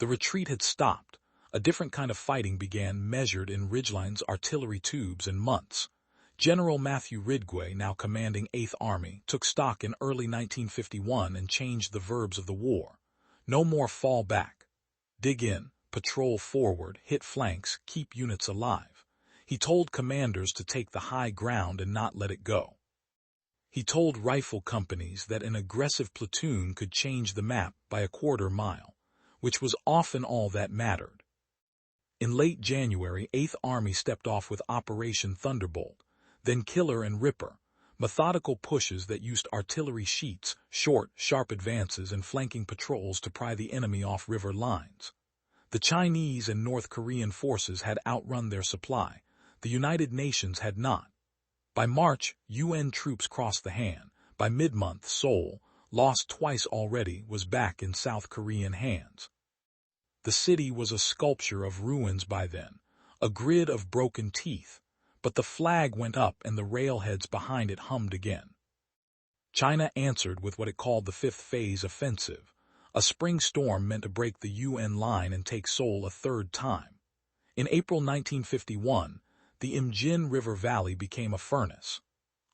The retreat had stopped. A different kind of fighting began, measured in ridgelines, artillery tubes, and months. General Matthew Ridgway, now commanding 8th Army, took stock in early 1951 and changed the verbs of the war. No more fall back. Dig in, patrol forward, hit flanks, keep units alive. He told commanders to take the high ground and not let it go. He told rifle companies that an aggressive platoon could change the map by a quarter mile, which was often all that mattered. In late January, 8th Army stepped off with Operation Thunderbolt, then Killer and Ripper, methodical pushes that used artillery sheets, short, sharp advances, and flanking patrols to pry the enemy off river lines. The Chinese and North Korean forces had outrun their supply. The United Nations had not. By March, UN troops crossed the Han. By mid-month, Seoul, lost twice already, was back in South Korean hands. The city was a sculpture of ruins by then, a grid of broken teeth, but the flag went up and the railheads behind it hummed again. China answered with what it called the Fifth Phase Offensive, a spring storm meant to break the UN line and take Seoul a third time. In April 1951, the Imjin River Valley became a furnace.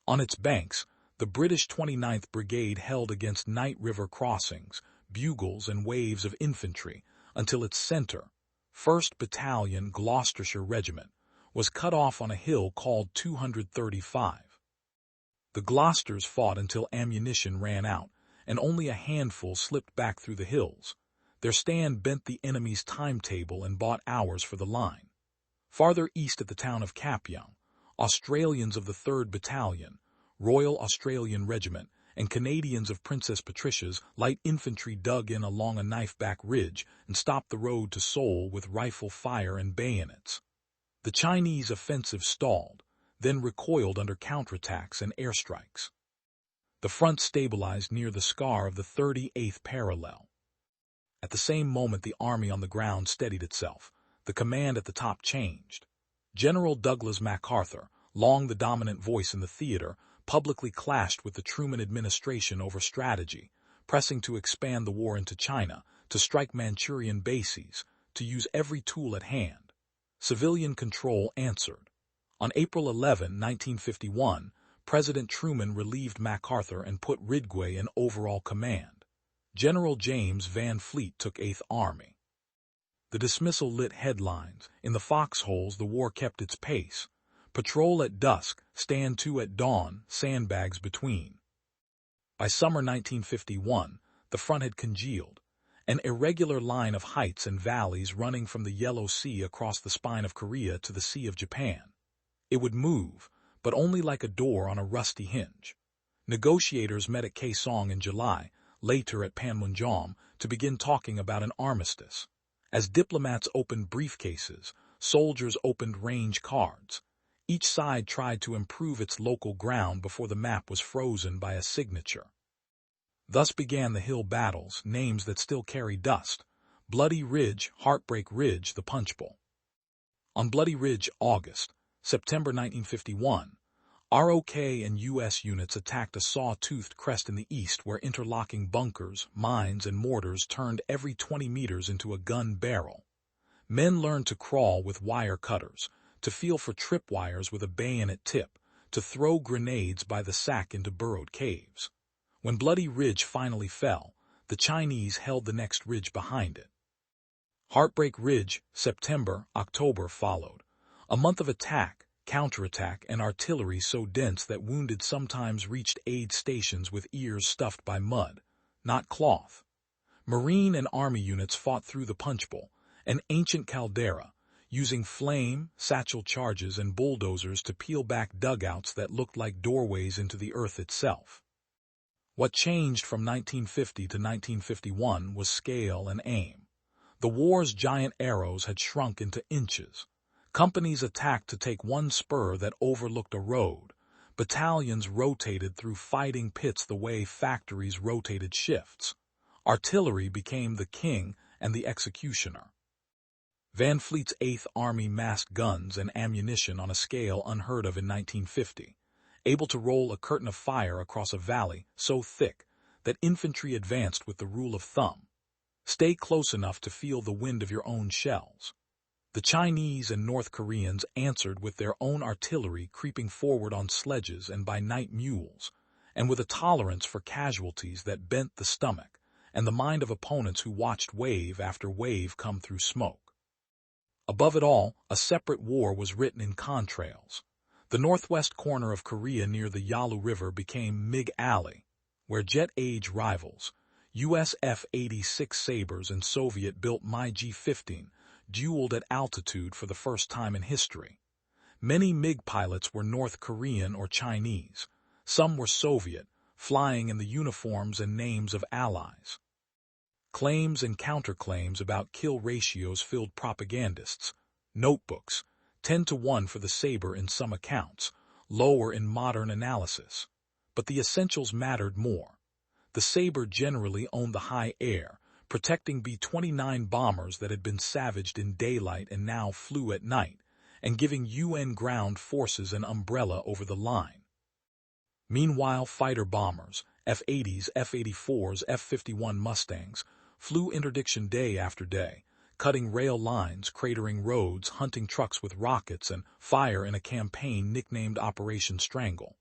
On its banks, the British 29th Brigade held against night river crossings, bugles, and waves of infantry, until its center, 1st Battalion Gloucestershire Regiment, was cut off on a hill called 235. The Gloucesters fought until ammunition ran out, and only a handful slipped back through the hills. Their stand bent the enemy's timetable and bought hours for the line. Farther east at the town of Kapyong, Australians of the 3rd Battalion, Royal Australian Regiment, and Canadians of Princess Patricia's light infantry dug in along a knife-back ridge and stopped the road to Seoul with rifle fire and bayonets. The Chinese offensive stalled, then recoiled under counterattacks and airstrikes. The front stabilized near the scar of the 38th parallel. At the same moment the army on the ground steadied itself, the command at the top changed. General Douglas MacArthur, long the dominant voice in the theater, publicly clashed with the Truman administration over strategy, pressing to expand the war into China, to strike Manchurian bases, to use every tool at hand. Civilian control answered. On April 11, 1951, President Truman relieved MacArthur and put Ridgway in overall command. General James Van Fleet took 8th Army. The dismissal lit headlines. In the foxholes the war kept its pace. Patrol at dusk, stand to at dawn, sandbags between. By summer 1951, the front had congealed, an irregular line of heights and valleys running from the Yellow Sea across the spine of Korea to the Sea of Japan. It would move, but only like a door on a rusty hinge. Negotiators met at Kaesong in July, later at Panmunjom, to begin talking about an armistice. As diplomats opened briefcases, soldiers opened range cards. Each side tried to improve its local ground before the map was frozen by a signature. Thus began the hill battles, names that still carry dust. Bloody Ridge, Heartbreak Ridge, the Punch Bowl. On Bloody Ridge, September 1951, ROK and U.S. units attacked a saw-toothed crest in the east where interlocking bunkers, mines, and mortars turned every 20 meters into a gun barrel. Men learned to crawl with wire cutters, to feel for tripwires with a bayonet tip, to throw grenades by the sack into burrowed caves. When Bloody Ridge finally fell, the Chinese held the next ridge behind it. Heartbreak Ridge, September, October followed. A month of attack, counterattack, and artillery so dense that wounded sometimes reached aid stations with ears stuffed by mud, not cloth. Marine and Army units fought through the Punch Bowl, an ancient caldera, using flame, satchel charges, and bulldozers to peel back dugouts that looked like doorways into the earth itself. What changed from 1950 to 1951 was scale and aim. The war's giant arrows had shrunk into inches. Companies attacked to take one spur that overlooked a road. Battalions rotated through fighting pits the way factories rotated shifts. Artillery became the king and the executioner. Van Fleet's 8th Army massed guns and ammunition on a scale unheard of in 1950, able to roll a curtain of fire across a valley so thick that infantry advanced with the rule of thumb. Stay close enough to feel the wind of your own shells. The Chinese and North Koreans answered with their own artillery creeping forward on sledges and by night mules, and with a tolerance for casualties that bent the stomach and the mind of opponents who watched wave after wave come through smoke. Above it all, a separate war was written in contrails. The northwest corner of Korea near the Yalu River became MiG Alley, where jet-age rivals, U.S. F-86 Sabres and Soviet-built Mi-G-15, dueled at altitude for the first time in history. Many MiG pilots were North Korean or Chinese. Some were Soviet, flying in the uniforms and names of allies. Claims and counterclaims about kill ratios filled propagandists' notebooks, 10-1 for the Sabre in some accounts, lower in modern analysis. But the essentials mattered more. The Sabre generally owned the high air, protecting B-29 bombers that had been savaged in daylight and now flew at night, and giving UN ground forces an umbrella over the line. Meanwhile, fighter bombers, F-80s, F-84s, F-51 Mustangs, flew interdiction day after day, cutting rail lines, cratering roads, hunting trucks with rockets, and fire in a campaign nicknamed Operation Strangle.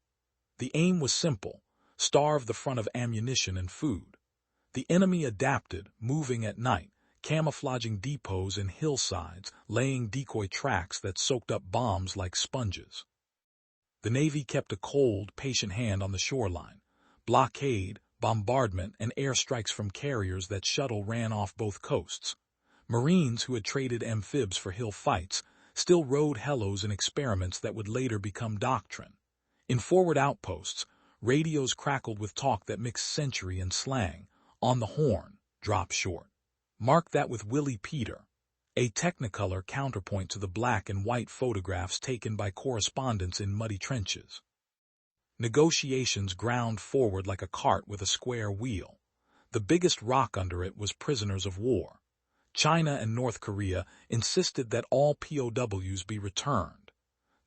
The aim was simple: starve the front of ammunition and food. The enemy adapted, moving at night, camouflaging depots in hillsides, laying decoy tracks that soaked up bombs like sponges. The Navy kept a cold, patient hand on the shoreline. Blockade, bombardment, and airstrikes from carriers that shuttle ran off both coasts. Marines who had traded amphibs for hill fights still rode helos in experiments that would later become doctrine. In forward outposts, radios crackled with talk that mixed century and slang. On the horn, drop short. Mark that with Willie Peter, a Technicolor counterpoint to the black and white photographs taken by correspondents in muddy trenches. Negotiations ground forward like a cart with a square wheel. The biggest rock under it was prisoners of war. China and North Korea insisted that all POWs be returned.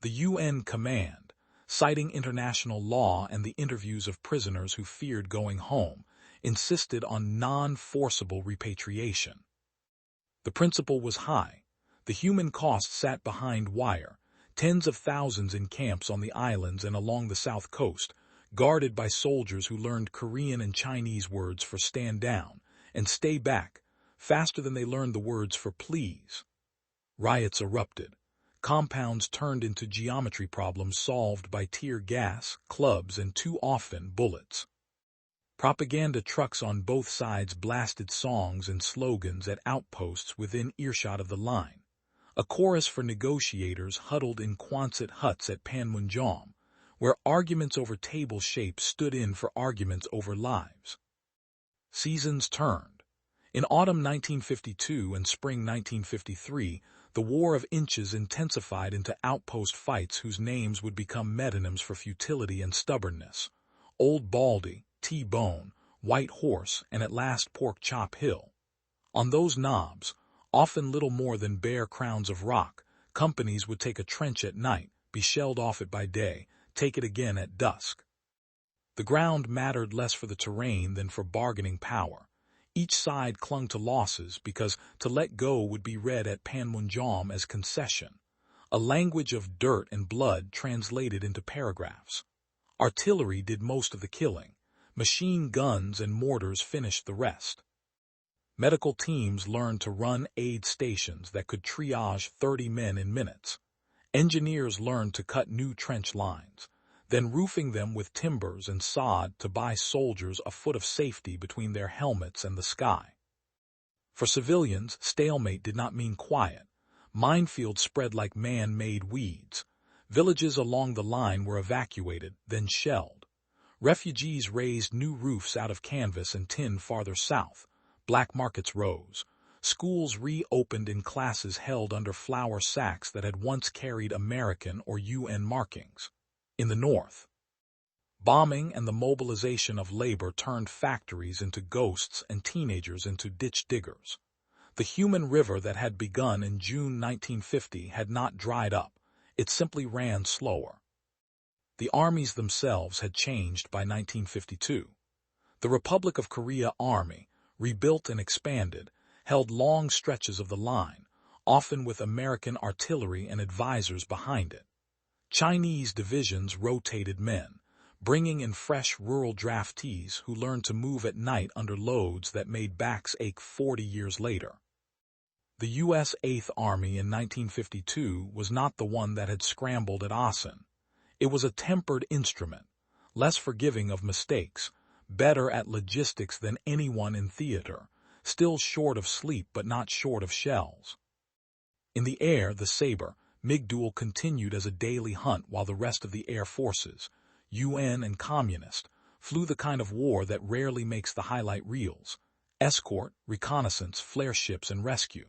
The UN command, citing international law and the interviews of prisoners who feared going home, insisted on non-forcible repatriation. The principle was high. The human cost sat behind wire, tens of thousands in camps on the islands and along the south coast, guarded by soldiers who learned Korean and Chinese words for stand down and stay back, faster than they learned the words for please. Riots erupted. Compounds turned into geometry problems solved by tear gas, clubs, and too often bullets. Propaganda trucks on both sides blasted songs and slogans at outposts within earshot of the line. A chorus for negotiators huddled in Quonset huts at Panmunjom, where arguments over table shapes stood in for arguments over lives. Seasons turned. In autumn 1952 and spring 1953, the War of Inches intensified into outpost fights whose names would become metonyms for futility and stubbornness. Old Baldy, T-Bone, White Horse, and at last Pork Chop Hill. On those knobs, often little more than bare crowns of rock, companies would take a trench at night, be shelled off it by day, take it again at dusk. The ground mattered less for the terrain than for bargaining power. Each side clung to losses because to let go would be read at Panmunjom as concession, a language of dirt and blood translated into paragraphs. Artillery did most of the killing. Machine guns and mortars finished the rest. Medical teams learned to run aid stations that could triage 30 men in minutes. Engineers learned to cut new trench lines, then roofing them with timbers and sod to buy soldiers a foot of safety between their helmets and the sky. For civilians, stalemate did not mean quiet. Minefields spread like man-made weeds. Villages along the line were evacuated, then shelled. Refugees raised new roofs out of canvas and tin farther south. Black markets rose. Schools reopened in classes held under flour sacks that had once carried American or UN markings. In the north, bombing and the mobilization of labor turned factories into ghosts and teenagers into ditch diggers. The human river that had begun in June 1950 had not dried up. It simply ran slower. The armies themselves had changed by 1952. The Republic of Korea Army, rebuilt and expanded, held long stretches of the line, often with American artillery and advisors behind it. Chinese divisions rotated men, bringing in fresh rural draftees who learned to move at night under loads that made backs ache 40 years later. The U.S. 8th Army in 1952 was not the one that had scrambled at Asen. It was a tempered instrument, less forgiving of mistakes, better at logistics than anyone in theater, still short of sleep but not short of shells. In the air, the Sabre, MiG duel continued as a daily hunt while the rest of the air forces, UN and Communist, flew the kind of war that rarely makes the highlight reels: escort, reconnaissance, flare ships, and rescue.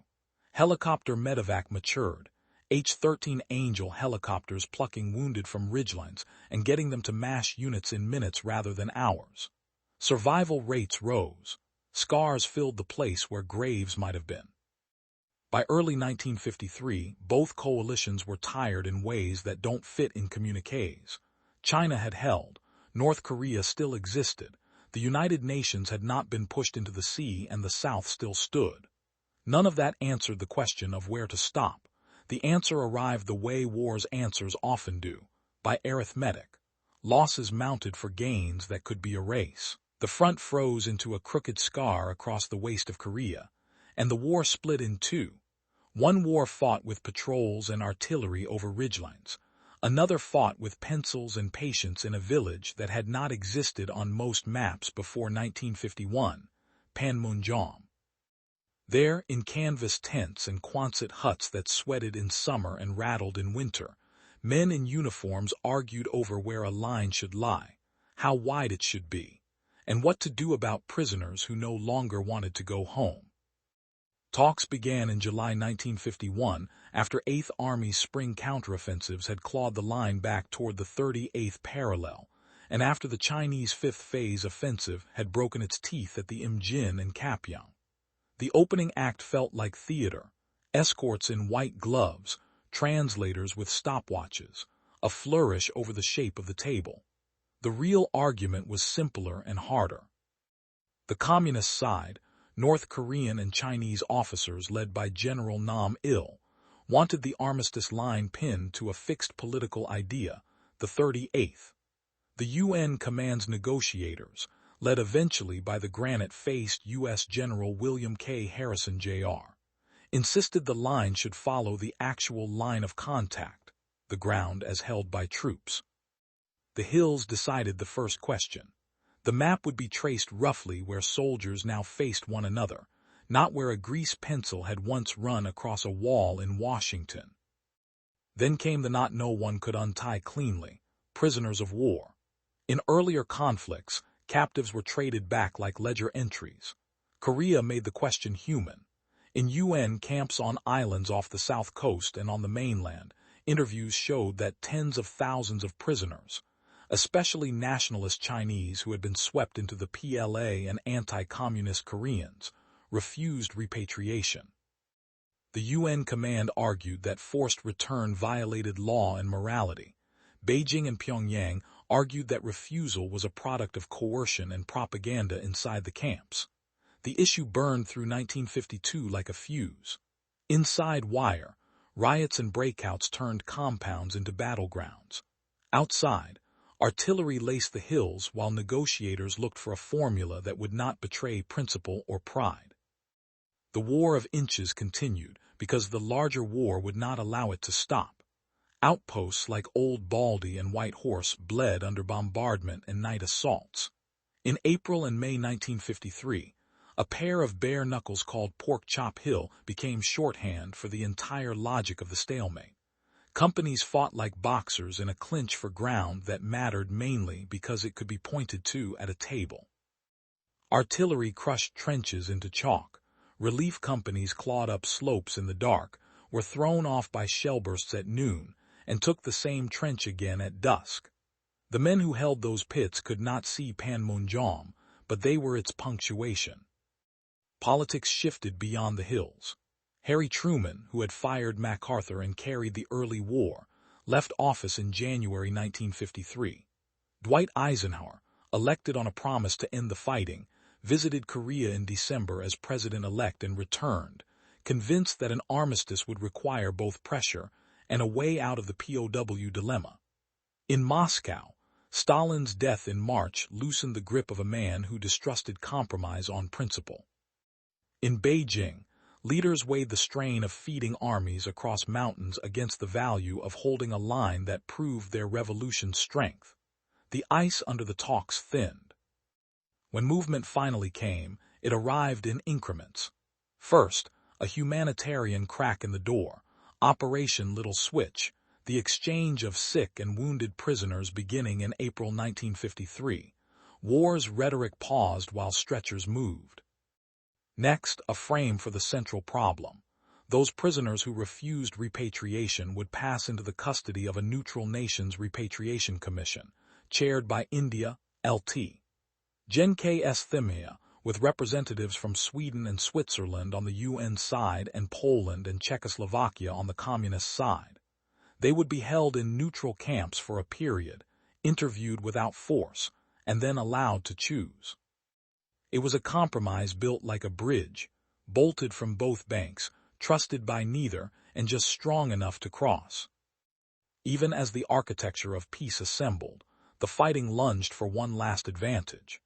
Helicopter medevac matured, H-13 Angel helicopters plucking wounded from ridgelines and getting them to MASH units in minutes rather than hours. Survival rates rose. Scars filled the place where graves might have been. By early 1953, both coalitions were tired in ways that don't fit in communiques. China had held, North Korea still existed, the United Nations had not been pushed into the sea, and the South still stood. None of that answered the question of where to stop. The answer arrived the way war's answers often do, by arithmetic. Losses mounted for gains that could be erased. The front froze into a crooked scar across the waist of Korea, and the war split in two. One war fought with patrols and artillery over ridgelines. Another fought with pencils and patience in a village that had not existed on most maps before 1951, Panmunjom. There, in canvas tents and Quonset huts that sweated in summer and rattled in winter, men in uniforms argued over where a line should lie, how wide it should be, and what to do about prisoners who no longer wanted to go home. Talks began in July 1951 after 8th Army's spring counteroffensives had clawed the line back toward the 38th parallel, and after the Chinese Fifth Phase offensive had broken its teeth at the Imjin and Kapyong. The opening act felt like theater: escorts in white gloves, translators with stopwatches, a flourish over the shape of the table. The real argument was simpler and harder. The communist side, North Korean and Chinese officers led by General Nam Il, wanted the armistice line pinned to a fixed political idea, the 38th. The UN command's negotiators, led eventually by the granite-faced U.S. General William K. Harrison, Jr., insisted the line should follow the actual line of contact, the ground as held by troops. The hills decided the first question. The map would be traced roughly where soldiers now faced one another, not where a grease pencil had once run across a wall in Washington. Then came the knot no one could untie cleanly: prisoners of war. In earlier conflicts, captives were traded back like ledger entries. Korea made the question human. In UN camps on islands off the south coast and on the mainland, interviews showed that tens of thousands of prisoners, especially nationalist Chinese who had been swept into the PLA and anti-communist Koreans, refused repatriation. The UN command argued that forced return violated law and morality. Beijing and Pyongyang argued that refusal was a product of coercion and propaganda inside the camps. The issue burned through 1952 like a fuse. Inside Wire, riots and breakouts turned compounds into battlegrounds. Outside, artillery laced the hills while negotiators looked for a formula that would not betray principle or pride. The War of Inches continued because the larger war would not allow it to stop. Outposts like Old Baldy and White Horse bled under bombardment and night assaults. In April and May 1953, a pair of bare knuckles called Pork Chop Hill became shorthand for the entire logic of the stalemate. Companies fought like boxers in a clinch for ground that mattered mainly because it could be pointed to at a table. Artillery crushed trenches into chalk. Relief companies clawed up slopes in the dark, were thrown off by shellbursts at noon, and took the same trench again at dusk. The men who held those pits could not see Panmunjom, but they were its punctuation. Politics shifted beyond the hills. Harry Truman, who had fired MacArthur and carried the early war, left office in January 1953. Dwight Eisenhower, elected on a promise to end the fighting, visited Korea in December as president-elect and returned, convinced that an armistice would require both pressure and a way out of the POW dilemma. In Moscow, Stalin's death in March loosened the grip of a man who distrusted compromise on principle. In Beijing, leaders weighed the strain of feeding armies across mountains against the value of holding a line that proved their revolution's strength. The ice under the talks thinned. When movement finally came, it arrived in increments. First, a humanitarian crack in the door, Operation Little Switch, the exchange of sick and wounded prisoners beginning in April 1953. War's rhetoric paused while stretchers moved. Next, a frame for the central problem. Those prisoners who refused repatriation would pass into the custody of a neutral nation's repatriation commission, chaired by India, Lt. Gen. K.S. Thimia, with representatives from Sweden and Switzerland on the UN side and Poland and Czechoslovakia on the communist side. They would be held in neutral camps for a period, interviewed without force, and then allowed to choose. It was a compromise built like a bridge, bolted from both banks, trusted by neither, and just strong enough to cross. Even as the architecture of peace assembled, the fighting lunged for one last advantage.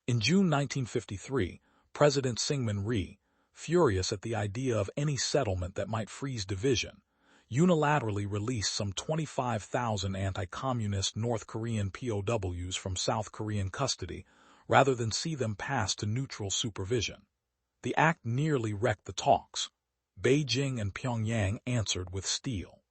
In June 1953, President Syngman Rhee, furious at the idea of any settlement that might freeze division, unilaterally released some 25,000 anti-communist North Korean POWs from South Korean custody, rather than see them pass to neutral supervision. The act nearly wrecked the talks. Beijing and Pyongyang answered with steel.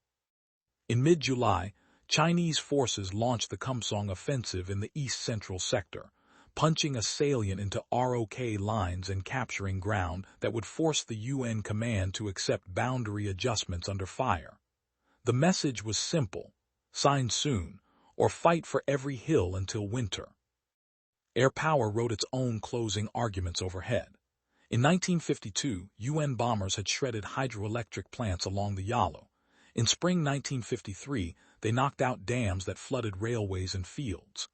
In mid-July, Chinese forces launched the Kumsong offensive in the east-central sector, punching a salient into ROK lines and capturing ground that would force the UN command to accept boundary adjustments under fire. The message was simple: sign soon, or fight for every hill until winter. Air power wrote its own closing arguments overhead. In 1952, UN bombers had shredded hydroelectric plants along the Yalu. In spring 1953, they knocked out dams that flooded railways and fields.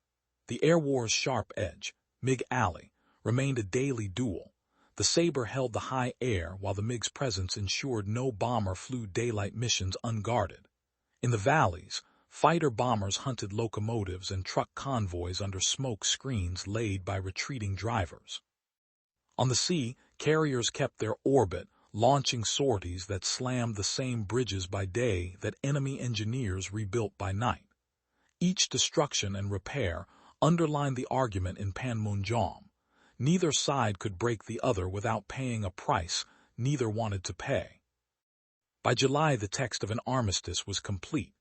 The air war's sharp edge, MiG Alley, remained a daily duel. The Sabre held the high air while the MiG's presence ensured no bomber flew daylight missions unguarded. In the valleys, fighter-bombers hunted locomotives and truck convoys under smoke screens laid by retreating drivers. On the sea, carriers kept their orbit, launching sorties that slammed the same bridges by day that enemy engineers rebuilt by night. Each destruction and repair underlined the argument in Panmunjom. Neither side could break the other without paying a price neither wanted to pay. By July, the text of an armistice was complete.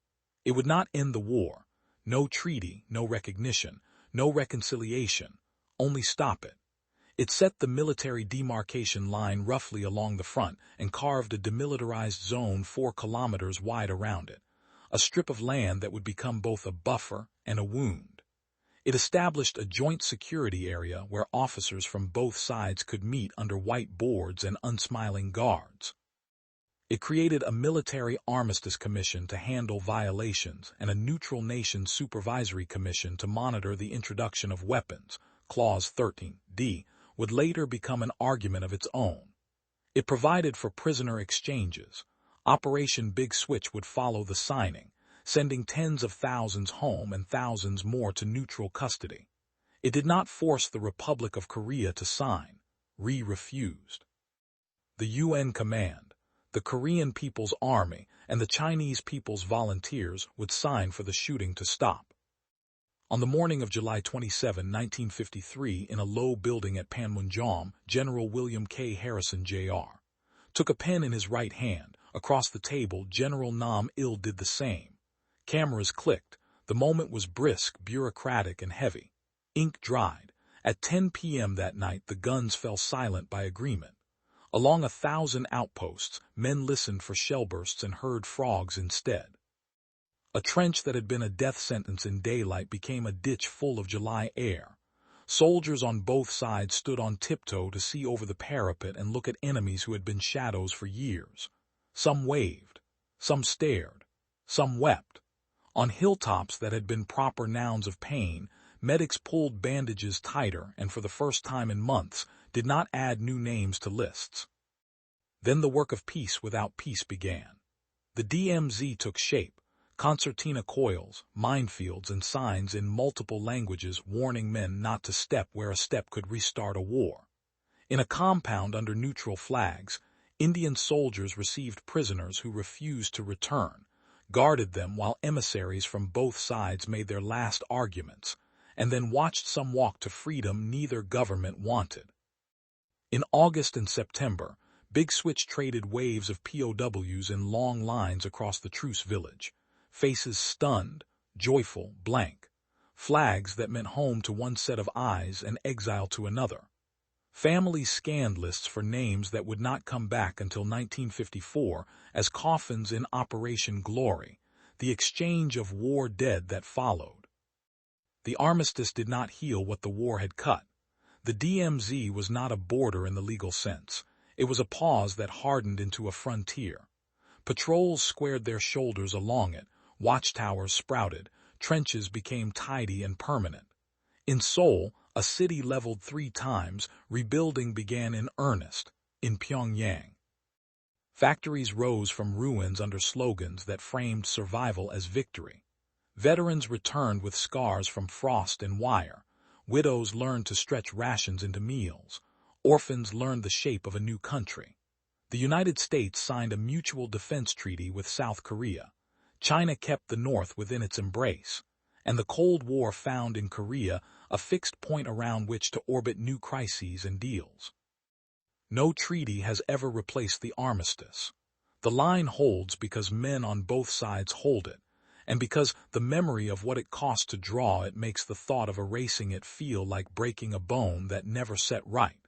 It would not end the war. No treaty, no recognition, no reconciliation, only stop it. It set the military demarcation line roughly along the front and carved a demilitarized zone 4 kilometers wide around it, a strip of land that would become both a buffer and a wound. It established a joint security area where officers from both sides could meet under white boards and unsmiling guards. It created a military armistice commission to handle violations and a neutral nation supervisory commission to monitor the introduction of weapons. Clause 13d would later become an argument of its own. It provided for prisoner exchanges. Operation Big Switch would follow the signing, sending tens of thousands home and thousands more to neutral custody. It did not force the Republic of Korea to sign. Refused. The UN command, the Korean People's Army, and the Chinese People's Volunteers would sign for the shooting to stop. On the morning of July 27, 1953, in a low building at Panmunjom, General William K. Harrison, Jr. took a pen in his right hand. Across the table, General Nam Il did the same. Cameras clicked. The moment was brisk, bureaucratic, and heavy. Ink dried. At 10 p.m. that night, the guns fell silent by agreement. Along 1,000 outposts, men listened for shell bursts and heard frogs instead. A trench that had been a death sentence in daylight became a ditch full of July air. Soldiers on both sides stood on tiptoe to see over the parapet and look at enemies who had been shadows for years. Some waved, some stared, some wept. On hilltops that had been proper nouns of pain, medics pulled bandages tighter and for the first time in months did not add new names to lists. Then the work of peace without peace began. The DMZ took shape. Concertina coils, minefields, and signs in multiple languages warning men not to step where a step could restart a war. In a compound under neutral flags, Indian soldiers received prisoners who refused to return, guarded them while emissaries from both sides made their last arguments, and then watched some walk to freedom neither government wanted. In August and September, Big Switch traded waves of POWs in long lines across the truce village. Faces stunned, joyful, blank. Flags that meant home to one set of eyes and exile to another. Families scanned lists for names that would not come back until 1954 as coffins in Operation Glory, the exchange of war dead that followed. The armistice did not heal what the war had cut. The DMZ was not a border in the legal sense. It was a pause that hardened into a frontier. Patrols squared their shoulders along it. Watchtowers sprouted, trenches became tidy and permanent. In Seoul, a city leveled 3 times, rebuilding began in earnest. In Pyongyang, factories rose from ruins under slogans that framed survival as victory. Veterans returned with scars from frost and wire. Widows learned to stretch rations into meals. Orphans learned the shape of a new country. The United States signed a mutual defense treaty with South Korea. China kept the North within its embrace, and the Cold War found in Korea a fixed point around which to orbit new crises and deals. No treaty has ever replaced the armistice. The line holds because men on both sides hold it, and because the memory of what it costs to draw it makes the thought of erasing it feel like breaking a bone that never set right.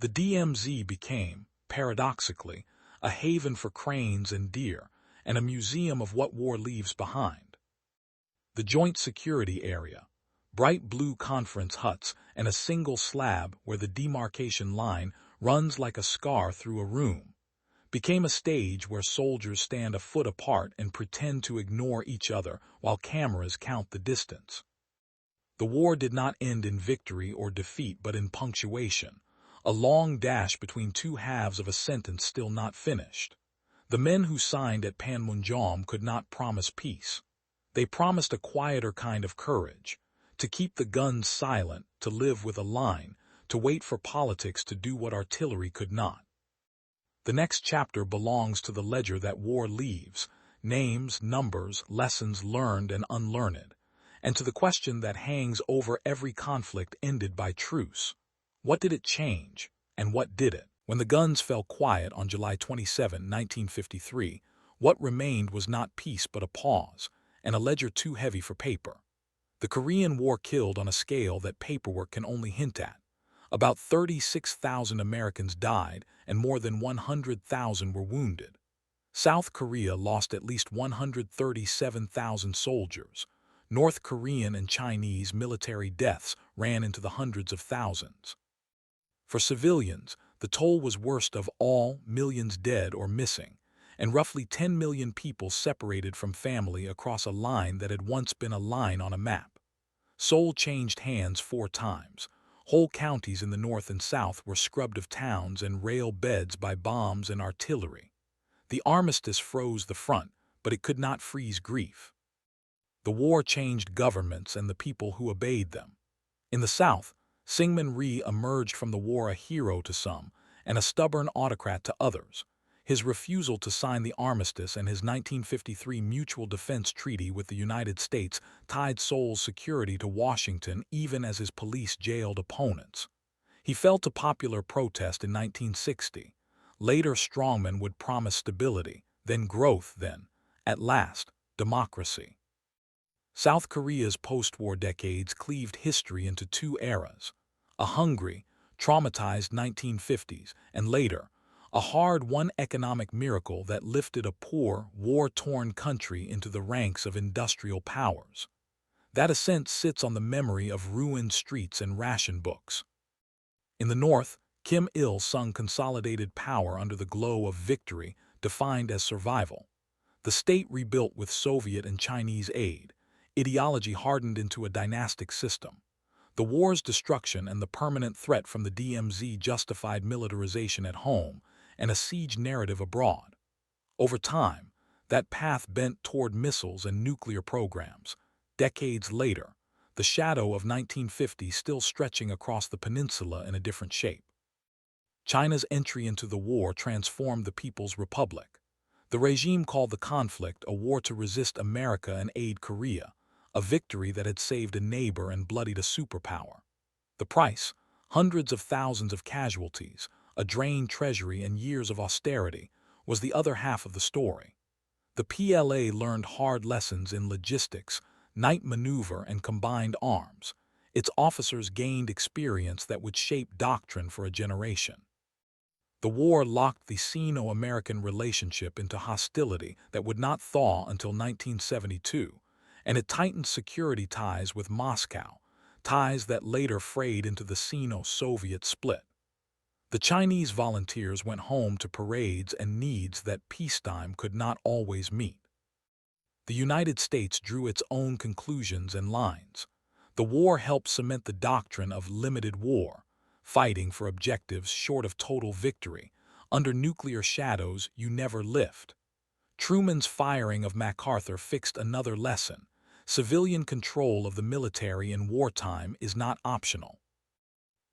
The DMZ became, paradoxically, a haven for cranes and deer, and a museum of what war leaves behind. The Joint Security Area, bright blue conference huts and a single slab where the demarcation line runs like a scar through a room, became a stage where soldiers stand a foot apart and pretend to ignore each other while cameras count the distance. The war did not end in victory or defeat but in punctuation, a long dash between two halves of a sentence still not finished. The men who signed at Panmunjom could not promise peace. They promised a quieter kind of courage, to keep the guns silent, to live with a line, to wait for politics to do what artillery could not. The next chapter belongs to the ledger that war leaves, names, numbers, lessons learned and unlearned, and to the question that hangs over every conflict ended by truce. What did it change, and what did it? When the guns fell quiet on July 27, 1953, what remained was not peace but a pause, and a ledger too heavy for paper. The Korean War killed on a scale that paperwork can only hint at. About 36,000 Americans died and more than 100,000 were wounded. South Korea lost at least 137,000 soldiers. North Korean and Chinese military deaths ran into the hundreds of thousands. For civilians, the toll was worst of all, millions dead or missing, and roughly 10 million people separated from family across a line that had once been a line on a map. Seoul changed hands 4 times. Whole counties in the north and south were scrubbed of towns and rail beds by bombs and artillery. The armistice froze the front, but it could not freeze grief. The war changed governments and the people who obeyed them. In the south, Syngman Rhee emerged from the war a hero to some and a stubborn autocrat to others. His refusal to sign the armistice and his 1953 Mutual Defense Treaty with the United States tied Seoul's security to Washington even as his police jailed opponents. He fell to popular protest in 1960. Later strongmen would promise stability, then growth, then, at last, democracy. South Korea's post-war decades cleaved history into 2 eras: a hungry, traumatized 1950s, and later, a hard-won economic miracle that lifted a poor, war-torn country into the ranks of industrial powers. That ascent sits on the memory of ruined streets and ration books. In the north, Kim Il-sung consolidated power under the glow of victory, defined as survival. The state rebuilt with Soviet and Chinese aid, ideology hardened into a dynastic system. The war's destruction and the permanent threat from the DMZ justified militarization at home and a siege narrative abroad. Over time, that path bent toward missiles and nuclear programs. Decades later, the shadow of 1950 still stretching across the peninsula in a different shape. China's entry into the war transformed the People's Republic. The regime called the conflict a war to resist America and aid Korea, a victory that had saved a neighbor and bloodied a superpower. The price: hundreds of thousands of casualties, a drained treasury and years of austerity, was the other half of the story. The PLA learned hard lessons in logistics, night maneuver, and combined arms. Its officers gained experience that would shape doctrine for a generation. The war locked the Sino-American relationship into hostility that would not thaw until 1972, and it tightened security ties with Moscow, ties that later frayed into the Sino-Soviet split. The Chinese volunteers went home to parades and needs that peacetime could not always meet. The United States drew its own conclusions and lines. The war helped cement the doctrine of limited war, fighting for objectives short of total victory. Under nuclear shadows, you never lift. Truman's firing of MacArthur fixed another lesson: civilian control of the military in wartime is not optional.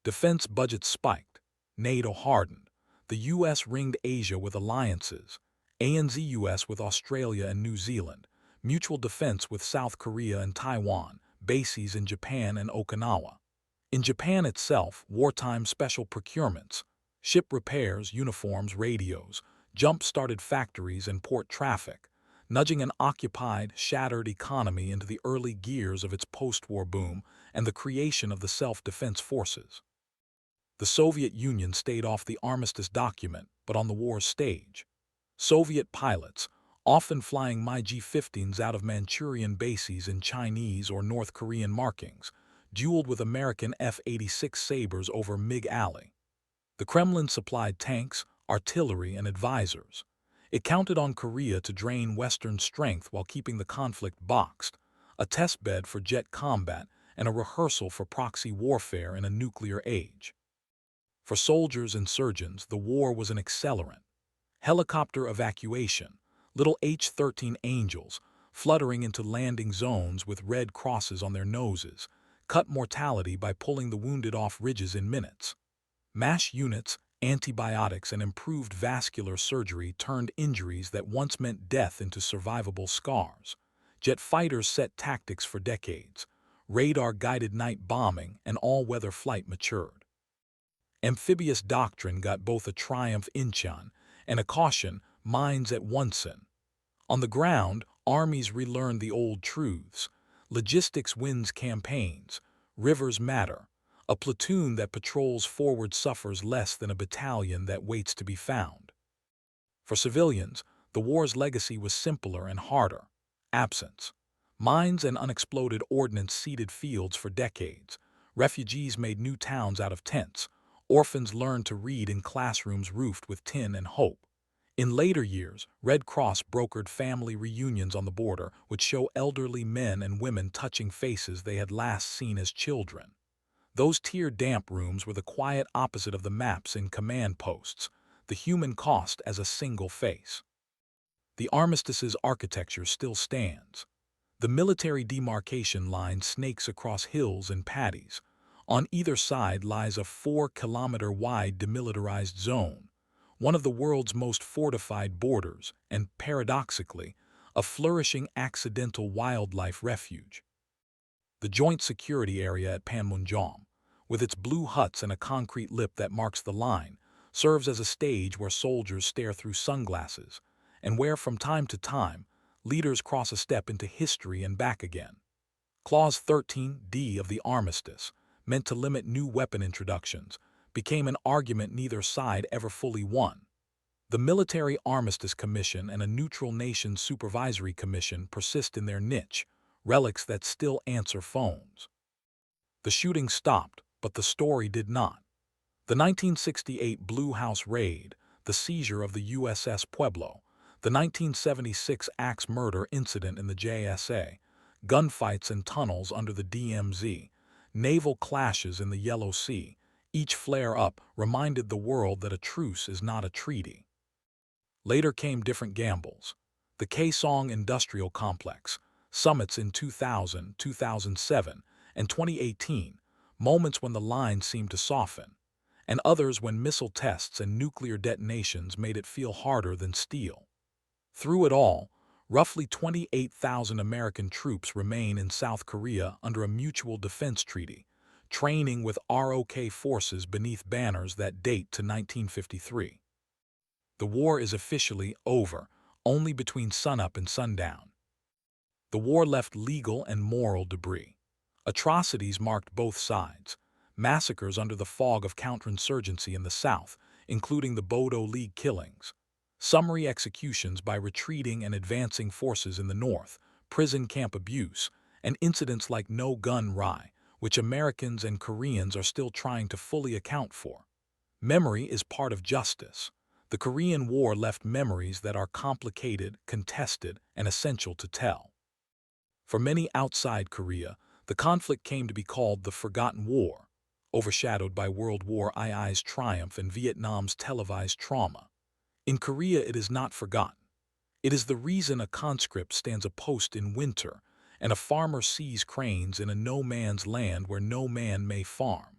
Defense budgets spiked. NATO hardened. The U.S. ringed Asia with alliances. ANZ-US with Australia and New Zealand. Mutual defense with South Korea and Taiwan. Bases in Japan and Okinawa. In Japan itself, wartime special procurements, ship repairs, uniforms, radios, jump-started factories and port traffic, nudging an occupied, shattered economy into the early gears of its post-war boom and the creation of the self-defense forces. The Soviet Union stayed off the armistice document, but on the war's stage. Soviet pilots, often flying MiG-15s out of Manchurian bases in Chinese or North Korean markings, dueled with American F-86 Sabres over MiG Alley. The Kremlin supplied tanks, artillery, and advisors. It counted on Korea to drain Western strength while keeping the conflict boxed, a testbed for jet combat and a rehearsal for proxy warfare in a nuclear age. For soldiers and surgeons, the war was an accelerant. Helicopter evacuation, little H-13 Angels, fluttering into landing zones with red crosses on their noses, cut mortality by pulling the wounded off ridges in minutes. MASH units, antibiotics, and improved vascular surgery turned injuries that once meant death into survivable scars. Jet fighters set tactics for decades. Radar-guided night bombing and all-weather flight matured. Amphibious doctrine got both a triumph Incheon and a caution mines at Wonsan. On the ground, armies relearned the old truths. Logistics wins campaigns. Rivers matter. A platoon that patrols forward suffers less than a battalion that waits to be found. For civilians, the war's legacy was simpler and harder. Absence. Mines and unexploded ordnance seeded fields for decades. Refugees made new towns out of tents. Orphans learned to read in classrooms roofed with tin and hope. In later years, Red Cross brokered family reunions on the border, which show elderly men and women touching faces they had last seen as children. Those tear-damp rooms were the quiet opposite of the maps in command posts, the human cost as a single face. The Armistice's architecture still stands. The military demarcation line snakes across hills and paddies. On either side lies a 4-kilometer-wide demilitarized zone, one of the world's most fortified borders and, paradoxically, a flourishing accidental wildlife refuge. The Joint Security Area at Panmunjom, with its blue huts and a concrete lip that marks the line, serves as a stage where soldiers stare through sunglasses, and where, from time to time, leaders cross a step into history and back again. Clause 13D of the Armistice, meant to limit new weapon introductions, became an argument neither side ever fully won. The Military Armistice Commission and a neutral nations supervisory commission persist in their niche, relics that still answer phones. The shooting stopped, but the story did not. The 1968 Blue House raid, the seizure of the USS Pueblo, the 1976 axe murder incident in the JSA, gunfights in tunnels under the DMZ, naval clashes in the Yellow Sea, each flare-up reminded the world that a truce is not a treaty. Later came different gambles. The Kaesong Industrial Complex, summits in 2000, 2007, and 2018, moments when the line seemed to soften, and others when missile tests and nuclear detonations made it feel harder than steel. Through it all, roughly 28,000 American troops remain in South Korea under a mutual defense treaty, training with ROK forces beneath banners that date to 1953. The war is officially over, only between sunup and sundown. The war left legal and moral debris. Atrocities marked both sides. Massacres under the fog of counterinsurgency in the South, including the Bodo League killings. Summary executions by retreating and advancing forces in the North, prison camp abuse, and incidents like No Gun Rai, which Americans and Koreans are still trying to fully account for. Memory is part of justice. The Korean War left memories that are complicated, contested, and essential to tell. For many outside Korea, the conflict came to be called the Forgotten War, overshadowed by World War II's triumph and Vietnam's televised trauma. In Korea, it is not forgotten. It is the reason a conscript stands a post in winter and a farmer sees cranes in a no-man's land where no man may farm.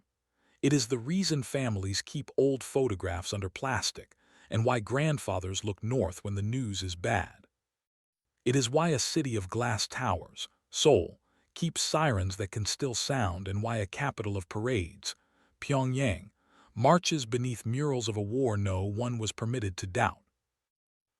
It is the reason families keep old photographs under plastic and why grandfathers look north when the news is bad. It is why a city of glass towers, Seoul, keeps sirens that can still sound and why a capital of parades, Pyongyang, marches beneath murals of a war no one was permitted to doubt.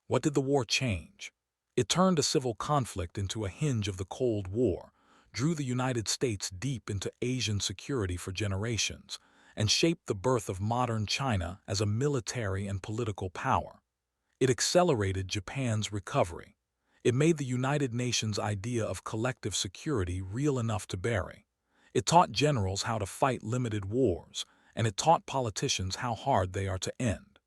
What did the war change? It turned a civil conflict into a hinge of the Cold War, drew the United States deep into Asian security for generations, and shaped the birth of modern China as a military and political power. It accelerated Japan's recovery. It made the United Nations idea of collective security real enough to bury. It taught generals how to fight limited wars, and it taught politicians how hard they are to end.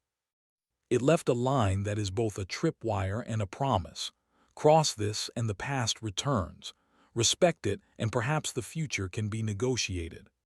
It left a line that is both a tripwire and a promise. Cross this and the past returns. Respect it and perhaps the future can be negotiated.